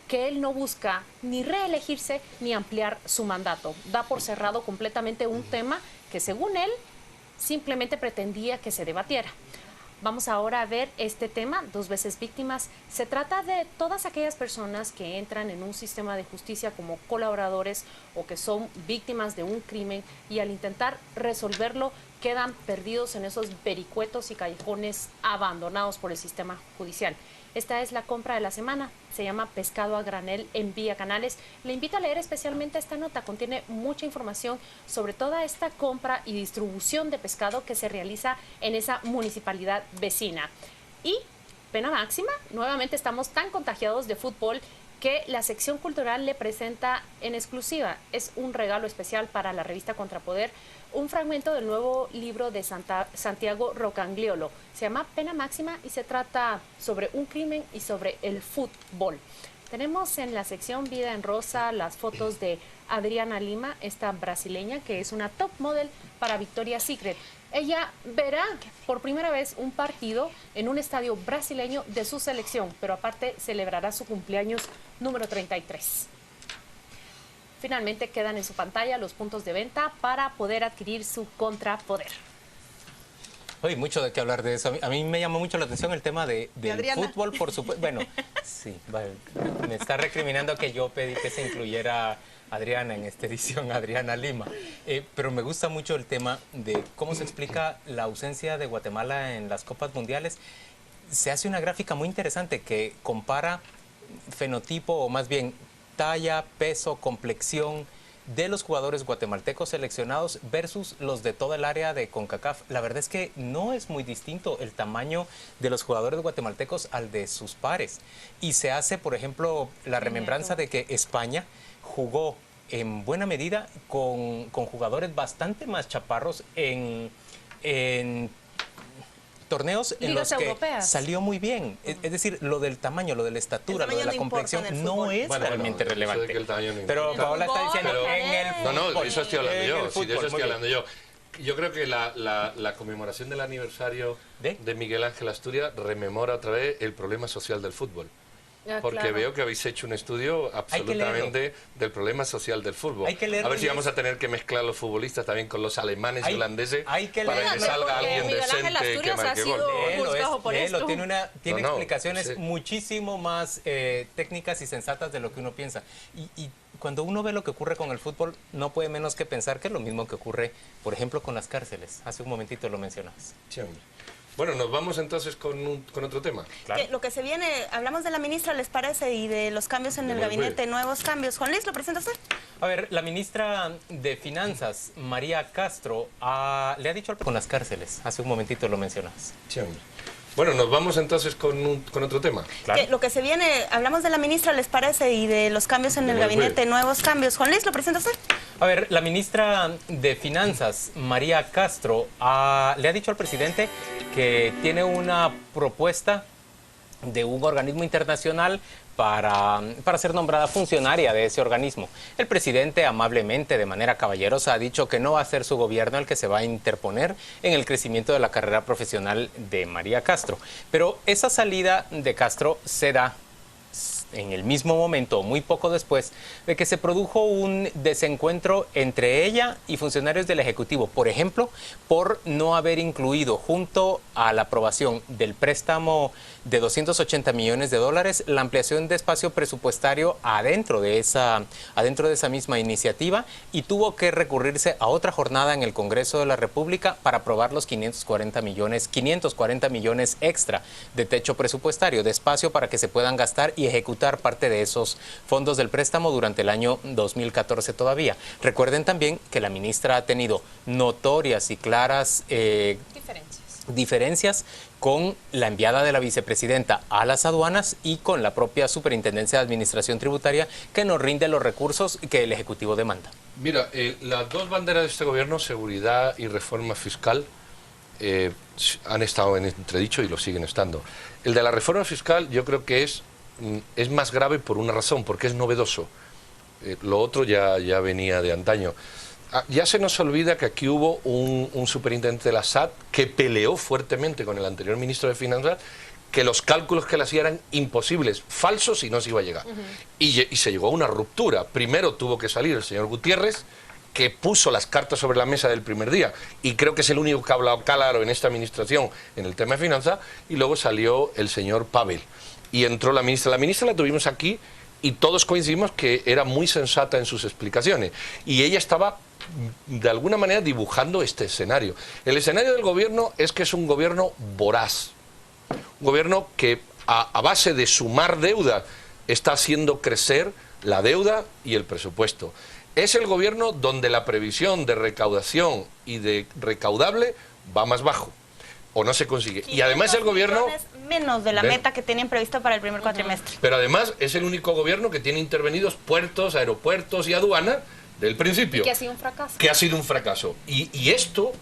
que él no busca ni reelegirse ni ampliar su mandato. Da por cerrado completamente un tema que, según él, simplemente pretendía que se debatiera. Vamos ahora a ver este tema, 2 veces víctimas. Se trata de todas aquellas personas que entran en un sistema de justicia como colaboradores o que son víctimas de un crimen y al intentar resolverlo quedan perdidos en esos vericuetos y callejones abandonados por el sistema judicial. Esta es la compra de la semana, se llama Pescado a Granel en Vía Canales. Le invito a leer especialmente esta nota, contiene mucha información sobre toda esta compra y distribución de pescado que se realiza en esa municipalidad vecina. Y pena máxima, nuevamente estamos tan contagiados de fútbol que la sección cultural le presenta en exclusiva. Es un regalo especial para la revista Contrapoder, un fragmento del nuevo libro de Santiago Rocagliolo. Se llama Pena Máxima y se trata sobre un crimen y sobre el fútbol. Tenemos en la sección Vida en Rosa las fotos de Adriana Lima, esta brasileña que es una top model para Victoria's Secret. Ella verá por primera vez un partido en un estadio brasileño de su selección, pero aparte celebrará su cumpleaños número 33. Finalmente quedan en su pantalla los puntos de venta para poder adquirir su Contrapoder. Hay mucho de qué hablar de eso. A mí me llamó mucho la atención el tema del fútbol, por supuesto. Bueno, sí, vale. Me está recriminando que yo pedí que se incluyera Adriana en esta edición, Adriana Lima. Pero me gusta mucho el tema de cómo se explica la ausencia de Guatemala en las Copas Mundiales. Se hace una gráfica muy interesante que compara fenotipo, o más bien talla, peso, complexión de los jugadores guatemaltecos seleccionados versus los de toda el área de CONCACAF. La verdad es que no es muy distinto el tamaño de los jugadores guatemaltecos al de sus pares. Y se hace, por ejemplo, la remembranza de que España jugó en buena medida con jugadores bastante más chaparros en torneos en los que salió muy bien. Es decir, lo del tamaño, lo de la estatura, lo de la complexión no es realmente relevante. Pero Paola está diciendo en el fútbol. No, eso estoy hablando yo. Sí, de eso estoy hablando yo. Yo creo que la conmemoración del aniversario de Miguel Ángel Asturias rememora otra vez el problema social del fútbol. Porque claro, veo que habéis hecho un estudio absolutamente del problema social del fútbol. A ver si vamos a tener que mezclar los futbolistas también con los alemanes y holandeses para que salga alguien decente que marque gol. Tiene explicaciones muchísimo más técnicas y sensatas de lo que uno piensa. Y cuando uno ve lo que ocurre con el fútbol, no puede menos que pensar que es lo mismo que ocurre, por ejemplo, con las cárceles. Hace un momentito lo mencionabas. Sí, hombre. Bueno, nos vamos entonces con otro tema. Claro. Lo que se viene, hablamos de la ministra, ¿les parece? Y de los cambios en el gabinete, nuevos cambios. Juan Luis, ¿lo presenta usted? A ver, la ministra de Finanzas, María Castro, le ha dicho con las cárceles. Hace un momentito lo mencionabas. Sí, hombre. Bueno, nos vamos entonces con otro tema. Claro. Lo que se viene, hablamos de la ministra, ¿les parece? Y de los cambios en el gabinete, nuevos cambios. Juan Luis, ¿lo presenta usted? A ver, la ministra de Finanzas, María Castro, le ha dicho al presidente que tiene una propuesta de un organismo internacional para ser nombrada funcionaria de ese organismo. El presidente amablemente, de manera caballerosa, ha dicho que no va a ser su gobierno el que se va a interponer en el crecimiento de la carrera profesional de María Castro. Pero esa salida de Castro se da en el mismo momento, muy poco después, de que se produjo un desencuentro entre ella y funcionarios del Ejecutivo, por ejemplo, por no haber incluido junto a la aprobación del préstamo de $280 millones la ampliación de espacio presupuestario adentro de esa misma iniciativa, y tuvo que recurrirse a otra jornada en el Congreso de la República para aprobar los 540 millones extra de techo presupuestario, de espacio para que se puedan gastar y ejecutar parte de esos fondos del préstamo durante el año 2014 todavía. Recuerden también que la ministra ha tenido notorias y claras diferencias con la enviada de la vicepresidenta a las aduanas y con la propia Superintendencia de Administración Tributaria, que nos rinde los recursos que el Ejecutivo demanda. Mira, las dos banderas de este gobierno, seguridad y reforma fiscal, han estado en entredicho y lo siguen estando. El de la reforma fiscal yo creo que es más grave por una razón, porque es novedoso. Lo otro ya venía de antaño. Ya se nos olvida que aquí hubo un superintendente de la SAT que peleó fuertemente con el anterior ministro de Finanzas, que los cálculos que le hacían eran imposibles, falsos, y no se iba a llegar. Y se llegó a una ruptura. Primero tuvo que salir el señor Gutiérrez, que puso las cartas sobre la mesa del primer día, y creo que es el único que ha hablado claro en esta administración en el tema de finanzas, y luego salió el señor Pavel. Y entró la ministra. La ministra la tuvimos aquí y todos coincidimos que era muy sensata en sus explicaciones. Y ella estaba, de alguna manera, dibujando este escenario. El escenario del gobierno es que es un gobierno voraz. Un gobierno que, a base de sumar deuda, está haciendo crecer la deuda y el presupuesto. Es el gobierno donde la previsión de recaudación y de recaudable va más bajo, o no se consigue. Y además el gobierno... menos de la meta que tenían previsto para el primer cuatrimestre. Pero además es el único gobierno que tiene intervenidos puertos, aeropuertos y aduana del principio. Que ha sido un fracaso. Que ha sido un fracaso. Y esto,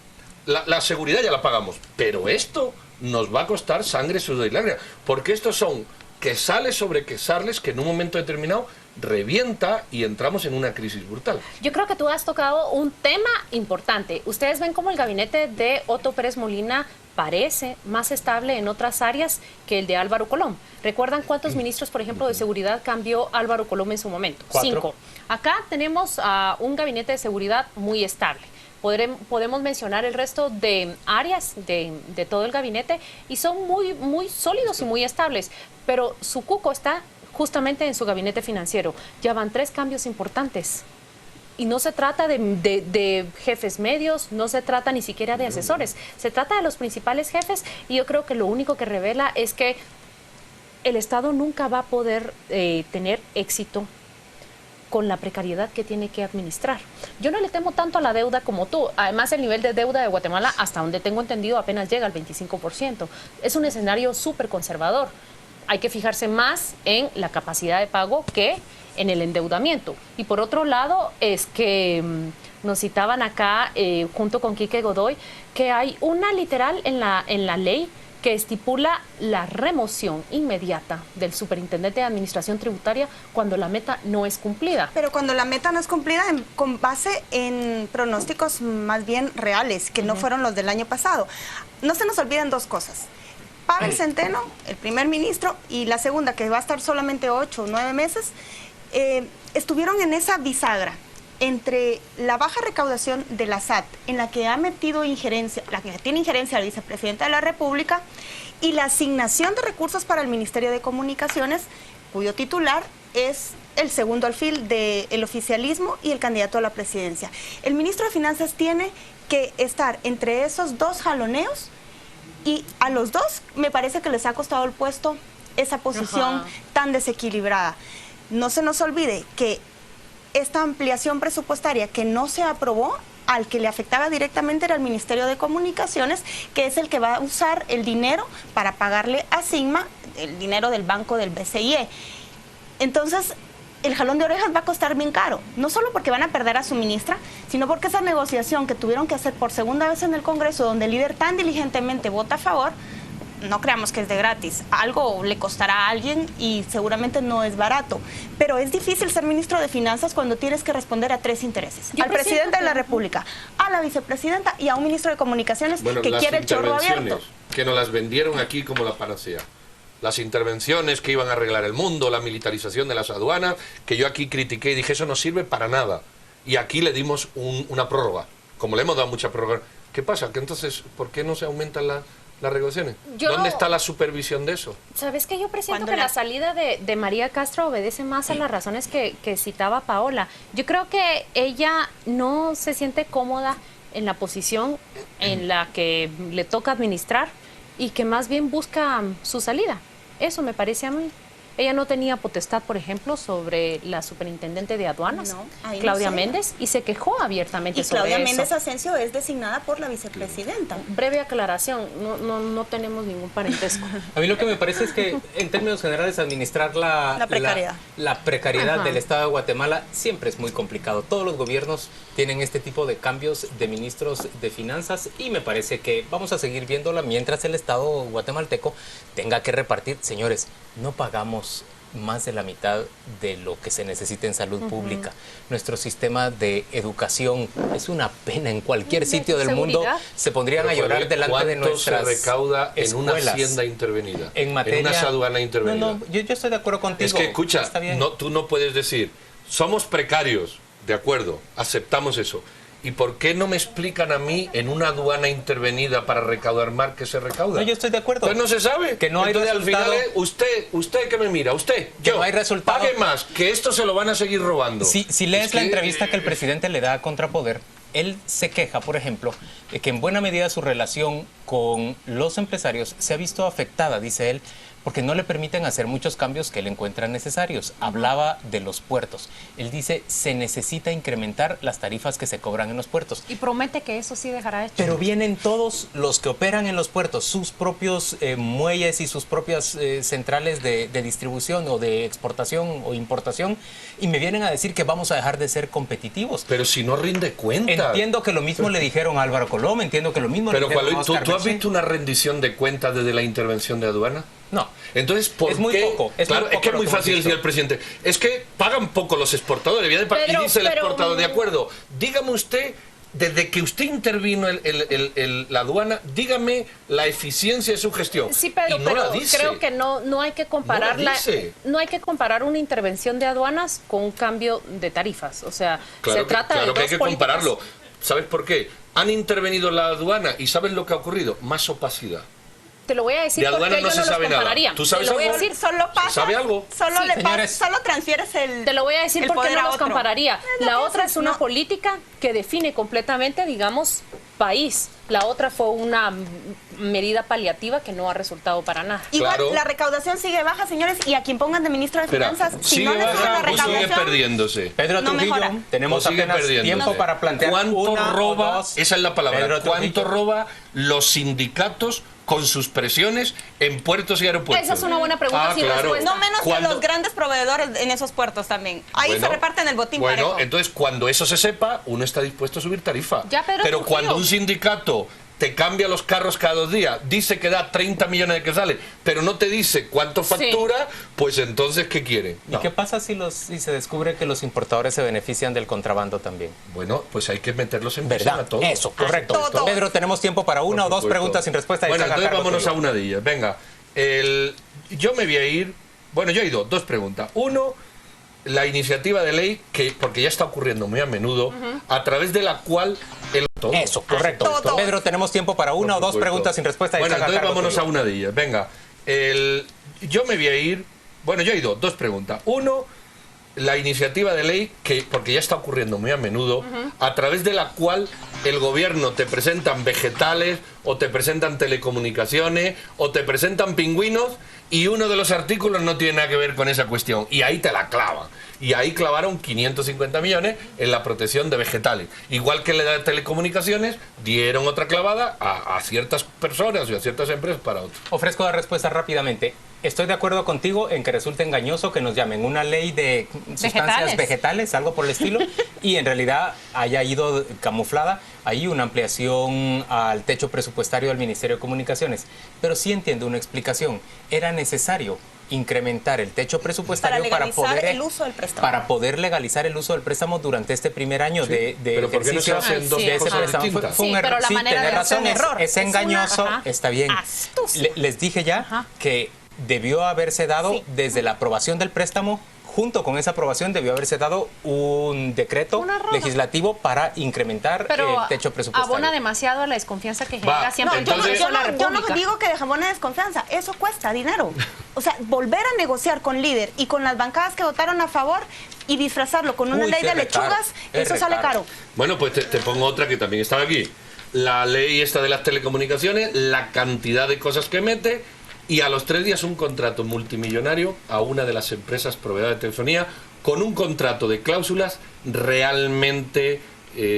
la seguridad ya la pagamos, pero esto nos va a costar sangre, sudor y lágrimas, porque estos son quesales sobre quesales que en un momento determinado revienta y entramos en una crisis brutal. Yo creo que tú has tocado un tema importante. Ustedes ven cómo el gabinete de Otto Pérez Molina parece más estable en otras áreas que el de Álvaro Colom. ¿Recuerdan cuántos ministros, por ejemplo, de seguridad cambió Álvaro Colom en su momento? 4. 5. Acá tenemos un gabinete de seguridad muy estable. Podemos mencionar el resto de áreas de todo el gabinete y son muy sólidos y muy estables, pero su cuco está justamente en su gabinete financiero. Ya van 3 cambios importantes. Y no se trata de jefes medios, no se trata ni siquiera de asesores, se trata de los principales jefes, y yo creo que lo único que revela es que el Estado nunca va a poder tener éxito con la precariedad que tiene que administrar. Yo no le temo tanto a la deuda como tú. Además, el nivel de deuda de Guatemala, hasta donde tengo entendido, apenas llega al 25%. Es un escenario súper conservador. Hay que fijarse más en la capacidad de pago que en el endeudamiento. Y por otro lado, es que nos citaban acá, junto con Quique Godoy, que hay una literal en la ley que estipula la remoción inmediata del superintendente de Administración Tributaria cuando la meta no es cumplida. Pero cuando la meta no es cumplida con base en pronósticos más bien reales, que no fueron los del año pasado. No se nos olviden 2 cosas. Pavel Centeno, el primer ministro, y la segunda, que va a estar solamente 8 o 9 meses, estuvieron en esa bisagra entre la baja recaudación de la SAT, en la que ha metido injerencia, la que tiene injerencia la vicepresidenta de la República, y la asignación de recursos para el Ministerio de Comunicaciones, cuyo titular es el segundo alfil del oficialismo y el candidato a la presidencia. El ministro de Finanzas tiene que estar entre esos 2 jaloneos, y a los 2 me parece que les ha costado el puesto esa posición tan desequilibrada. No se nos olvide que esta ampliación presupuestaria que no se aprobó, al que le afectaba directamente era el Ministerio de Comunicaciones, que es el que va a usar el dinero para pagarle a Sigma, el dinero del banco del BCIE. Entonces, el jalón de orejas va a costar bien caro, no solo porque van a perder a su ministra, sino porque esa negociación que tuvieron que hacer por segunda vez en el Congreso, donde el líder tan diligentemente vota a favor, no creamos que es de gratis. Algo le costará a alguien y seguramente no es barato. Pero es difícil ser ministro de Finanzas cuando tienes que responder a 3 intereses. Al presidente de la República, a la vicepresidenta y a un ministro de Comunicaciones que quiere el chorro abierto. Que nos las vendieron aquí como la panacea. Las intervenciones que iban a arreglar el mundo, la militarización de las aduanas, que yo aquí critiqué y dije eso no sirve para nada. Y aquí le dimos una prórroga. Como le hemos dado mucha prórroga. ¿Qué pasa? Que entonces, ¿por qué no se aumentan las regulaciones? ¿Dónde está la supervisión de eso? ¿Sabes qué? Yo presiento que la salida de María Castro obedece más a las razones que citaba Paola. Yo creo que ella no se siente cómoda en la posición en la que le toca administrar y que más bien busca su salida. Eso me parece a mí. Ella no tenía potestad, por ejemplo, sobre la superintendente de aduanas, Claudia Méndez, y se quejó abiertamente sobre eso. Y Claudia Méndez Asensio es designada por la vicepresidenta. Breve aclaración, no tenemos ningún parentesco. A mí lo que me parece es que, en términos generales, administrar la precariedad del Estado de Guatemala siempre es muy complicado. Todos los gobiernos tienen este tipo de cambios de ministros de finanzas y me parece que vamos a seguir viéndola mientras el Estado guatemalteco tenga que repartir. Señores, no pagamos más de la mitad de lo que se necesita en salud pública. Nuestro sistema de educación es una pena. En cualquier sitio del mundo se pondrían a llorar delante de nuestras ¿Cuánto se recauda en una escuelas, hacienda intervenida? en materia, una aduana intervenida. Yo estoy de acuerdo contigo. Es que, escucha, tú no puedes decir, somos precarios, de acuerdo, aceptamos eso. ¿Y por qué no me explican a mí en una aduana intervenida para recaudar más que se recauda? No, yo estoy de acuerdo. Pues no se sabe. Que no hay Entonces, resultado. al final, usted que me mira, yo, no hay resultado. pague más, que esto se lo van a seguir robando. Si lees la entrevista que el presidente le da a Contrapoder, él se queja, por ejemplo, de que en buena medida su relación con los empresarios se ha visto afectada, dice él, porque no le permiten hacer muchos cambios que él encuentra necesarios. Hablaba de los puertos. Él dice, se necesita incrementar las tarifas que se cobran en los puertos. Y promete que eso sí dejará hecho. Pero vienen todos los que operan en los puertos, sus propios muelles y sus propias centrales de distribución o de exportación o importación, y me vienen a decir que vamos a dejar de ser competitivos. Pero si no rinde cuenta. Entiendo que lo mismo le dijeron a Álvaro Colom, entiendo que lo mismo le dijeron a Oscar ¿tú has visto una rendición de cuentas desde la intervención de aduana? No. Entonces, ¿por es muy qué? Poco, es claro, muy poco es que es muy fácil decir al presidente, es que pagan poco los exportadores. Y dice el exportador, de acuerdo, dígame usted, desde que usted intervino la aduana, dígame la eficiencia de su gestión. Sí, Pedro, y no pero la dice. creo que no hay que comparar no hay que comparar una intervención de aduanas con un cambio de tarifas. O sea, claro se trata de claro que hay que políticas. compararlo. ¿Sabes por qué? Han intervenido la aduana y ¿sabes lo que ha ocurrido? Más opacidad. Te lo voy a decir porque yo no los compararía. ¿Tú sabes algo? algo? Te lo voy a decir, solo pasa, ¿Sabe algo? Solo transfieres el Te lo voy a decir porque no los compararía. La otra es una no. política que define completamente, digamos, país. La otra fue una medida paliativa que no ha resultado para nada. Igual Claro. la recaudación sigue baja, señores, y a quien pongan de ministro de Finanzas, si no necesitan la o sigue recaudación, perdiéndose. Pedro no Trujillo, mejora. tenemos apenas tiempo para plantear ¿Cuánto una roba? o dos. Esa es la palabra. Pedro ¿Cuánto Trujillo. roba los sindicatos con sus presiones en puertos y aeropuertos? Esa es una buena pregunta sin respuesta. no menos que los grandes proveedores en esos puertos también. Ahí se reparten el botín parejo. Entonces cuando eso se sepa, uno está dispuesto a subir tarifa. Ya, Pedro Pero Trujillo. cuando un sindicato te cambia los carros cada 2 días, dice que da 30 millones de quetzales, pero no te dice cuánto factura, pues entonces, ¿qué quiere? ¿Y qué pasa si se descubre que los importadores se benefician del contrabando también? Bueno, pues hay que meterlos en prisión a todos. Eso, correcto. Todo. Pedro, tenemos tiempo para una o dos preguntas sin respuesta. Bueno, entonces vámonos a una de ellas. Venga, yo me voy a ir... Bueno, yo he ido 2 preguntas. Uno, la iniciativa de ley, porque ya está ocurriendo muy a menudo, a través de la cual... Eso, correcto. Todo. Pedro, tenemos tiempo para una o dos preguntas sin respuesta. Bueno, entonces vámonos a una de ellas. Venga, yo me voy a ir... Bueno, yo he ido 2 preguntas. Uno, la iniciativa de ley, porque ya está ocurriendo muy a menudo, a través de la cual el gobierno te presentan vegetales, o te presentan telecomunicaciones, o te presentan pingüinos, y uno de los artículos no tiene nada que ver con esa cuestión. Y ahí te la clavan. Y ahí clavaron 550 millones en la protección de vegetales. Igual que le da telecomunicaciones, dieron otra clavada a ciertas personas y a ciertas empresas para otros. Ofrezco la respuesta rápidamente. Estoy de acuerdo contigo en que resulta engañoso que nos llamen una ley de sustancias vegetales, algo por el estilo, y en realidad haya ido camuflada ahí una ampliación al techo presupuestario del Ministerio de Comunicaciones. Pero sí entiendo una explicación. Era necesario incrementar el techo presupuestario para poder legalizar el uso del préstamo durante este primer año de pero ¿por qué no se hacen dos cosas distintas? Fue un error. Pero la manera de hacer un error. Es engañoso, está bien. Les dije ya que debió haberse dado desde la aprobación del préstamo. Junto con esa aprobación debió haberse dado un decreto legislativo para incrementar el techo presupuestario. Abona demasiado a la desconfianza que genera siempre yo no digo que abona desconfianza, eso cuesta dinero. O sea, volver a negociar con líder y con las bancadas que votaron a favor y disfrazarlo con una ley de lechugas, eso sale caro. Bueno, pues te pongo otra que también estaba aquí. La ley esta de las telecomunicaciones, la cantidad de cosas que mete, y a los 3 días un contrato multimillonario a una de las empresas proveedoras de telefonía con un contrato de cláusulas realmente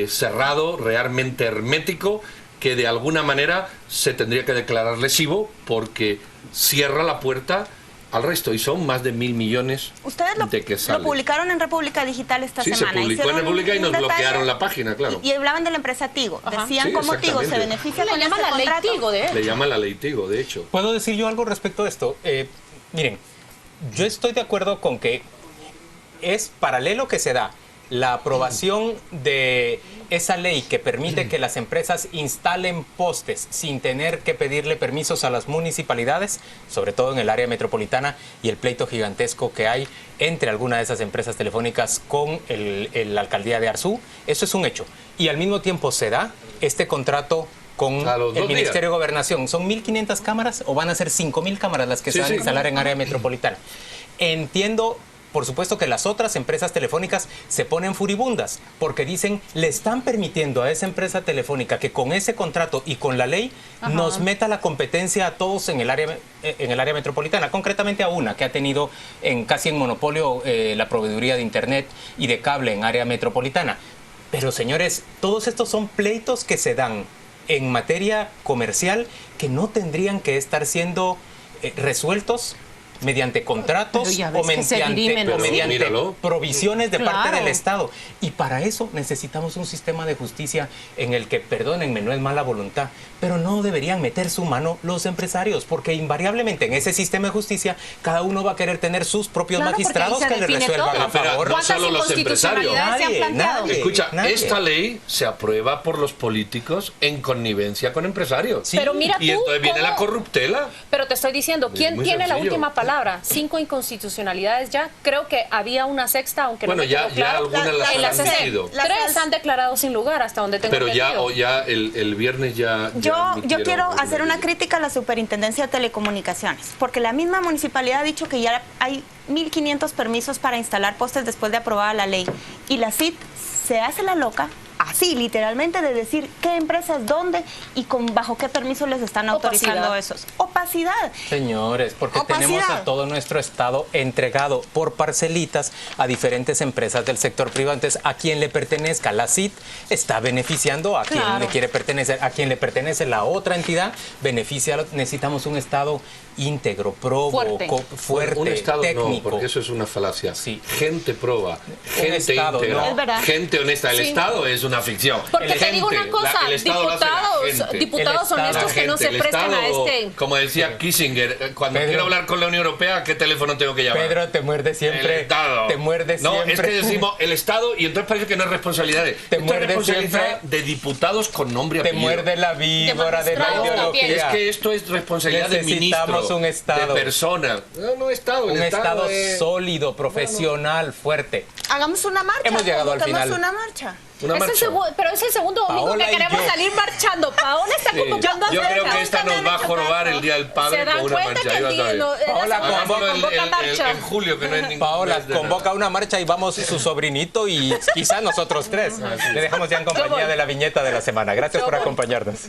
cerrado, realmente hermético, que de alguna manera se tendría que declarar lesivo porque cierra la puerta al resto, y son más de 1.000 millones de que salen. Lo publicaron en República Digital esta semana. Sí, se publicó en República y nos bloquearon la página, claro. Y hablaban de la empresa Tigo. Decían cómo Tigo se beneficia con este contrato. Le llaman la ley Tigo, de hecho. ¿Puedo decir yo algo respecto a esto? Miren, yo estoy de acuerdo con que es paralelo que se da la aprobación de esa ley que permite que las empresas instalen postes sin tener que pedirle permisos a las municipalidades, sobre todo en el área metropolitana, y el pleito gigantesco que hay entre algunas de esas empresas telefónicas con la alcaldía de Arzú. Eso es un hecho. Y al mismo tiempo se da este contrato con el Ministerio de Gobernación. ¿Son 1.500 cámaras o van a ser 5.000 cámaras las que se van a instalar en área metropolitana? Entiendo, por supuesto, que las otras empresas telefónicas se ponen furibundas porque dicen, le están permitiendo a esa empresa telefónica que con ese contrato y con la ley nos meta la competencia a todos en el área metropolitana, concretamente a una que ha tenido casi en monopolio la proveeduría de internet y de cable en área metropolitana. Pero señores, todos estos son pleitos que se dan en materia comercial que no tendrían que estar siendo resueltos mediante contratos o mediante provisiones de parte del Estado. Y para eso necesitamos un sistema de justicia en el que, perdónenme, no es mala voluntad, pero no deberían meter su mano los empresarios, porque invariablemente en ese sistema de justicia cada uno va a querer tener sus propios magistrados que le resuelvan a favor. No solo los empresarios. Nadie. Escucha, esta ley se aprueba por los políticos en connivencia con empresarios. Sí. Pero mira tú, y entonces viene la corruptela. Pero te estoy diciendo, ¿quién tiene la última palabra? 5 inconstitucionalidades ya. Creo que había una sexta, aunque no me quedó claro. Algunas las han decidido. 3 han declarado sin lugar, hasta donde tengo entendido. Pero ya el viernes ya... Yo quiero hacer una crítica a la Superintendencia de Telecomunicaciones, porque la misma municipalidad ha dicho que ya hay 1.500 permisos para instalar postes después de aprobada la ley. Y la CIT se hace la loca, así literalmente, de decir qué empresas, dónde y bajo qué permiso les están autorizando esos. Opacidad. Señores, porque tenemos a todo nuestro Estado entregado por parcelitas a diferentes empresas del sector privado. Entonces, a quien le pertenezca la CIT está beneficiando a quien le quiere pertenecer, a quien le pertenece la otra entidad beneficia. Necesitamos un Estado íntegro, fuerte, un Estado técnico. No, porque eso es una falacia. Gente proba, gente íntegra, gente honesta. El Estado es una ficción. Porque te digo una cosa, diputados honestos que no se prestan a este... Como decía Kissinger, cuando quiero hablar con la Unión Europea, ¿qué teléfono tengo que llamar? Pedro, te muerde siempre. El Estado. Te muerde siempre. No, es que decimos el Estado y entonces parece que no es responsabilidad. Te muerde siempre de diputados con nombre y apellido. Te muerde la víbora de la ideología. Es que esto es responsabilidad del ministro. Un Estado. De personas. No Estado. Un Estado sólido, profesional, fuerte. Hagamos una marcha. Hemos llegado al final. Una marcha. Pero es el segundo domingo que queremos salir marchando. Paola está convocando Yo creo que esta nos va a jorobar el Día del Padre con una marcha. Paola, convoca marcha. En julio, que no hay ningún... Paola, convoca una marcha y vamos su sobrinito y quizás nosotros 3. Le dejamos ya en compañía de la viñeta de la semana. Gracias por acompañarnos.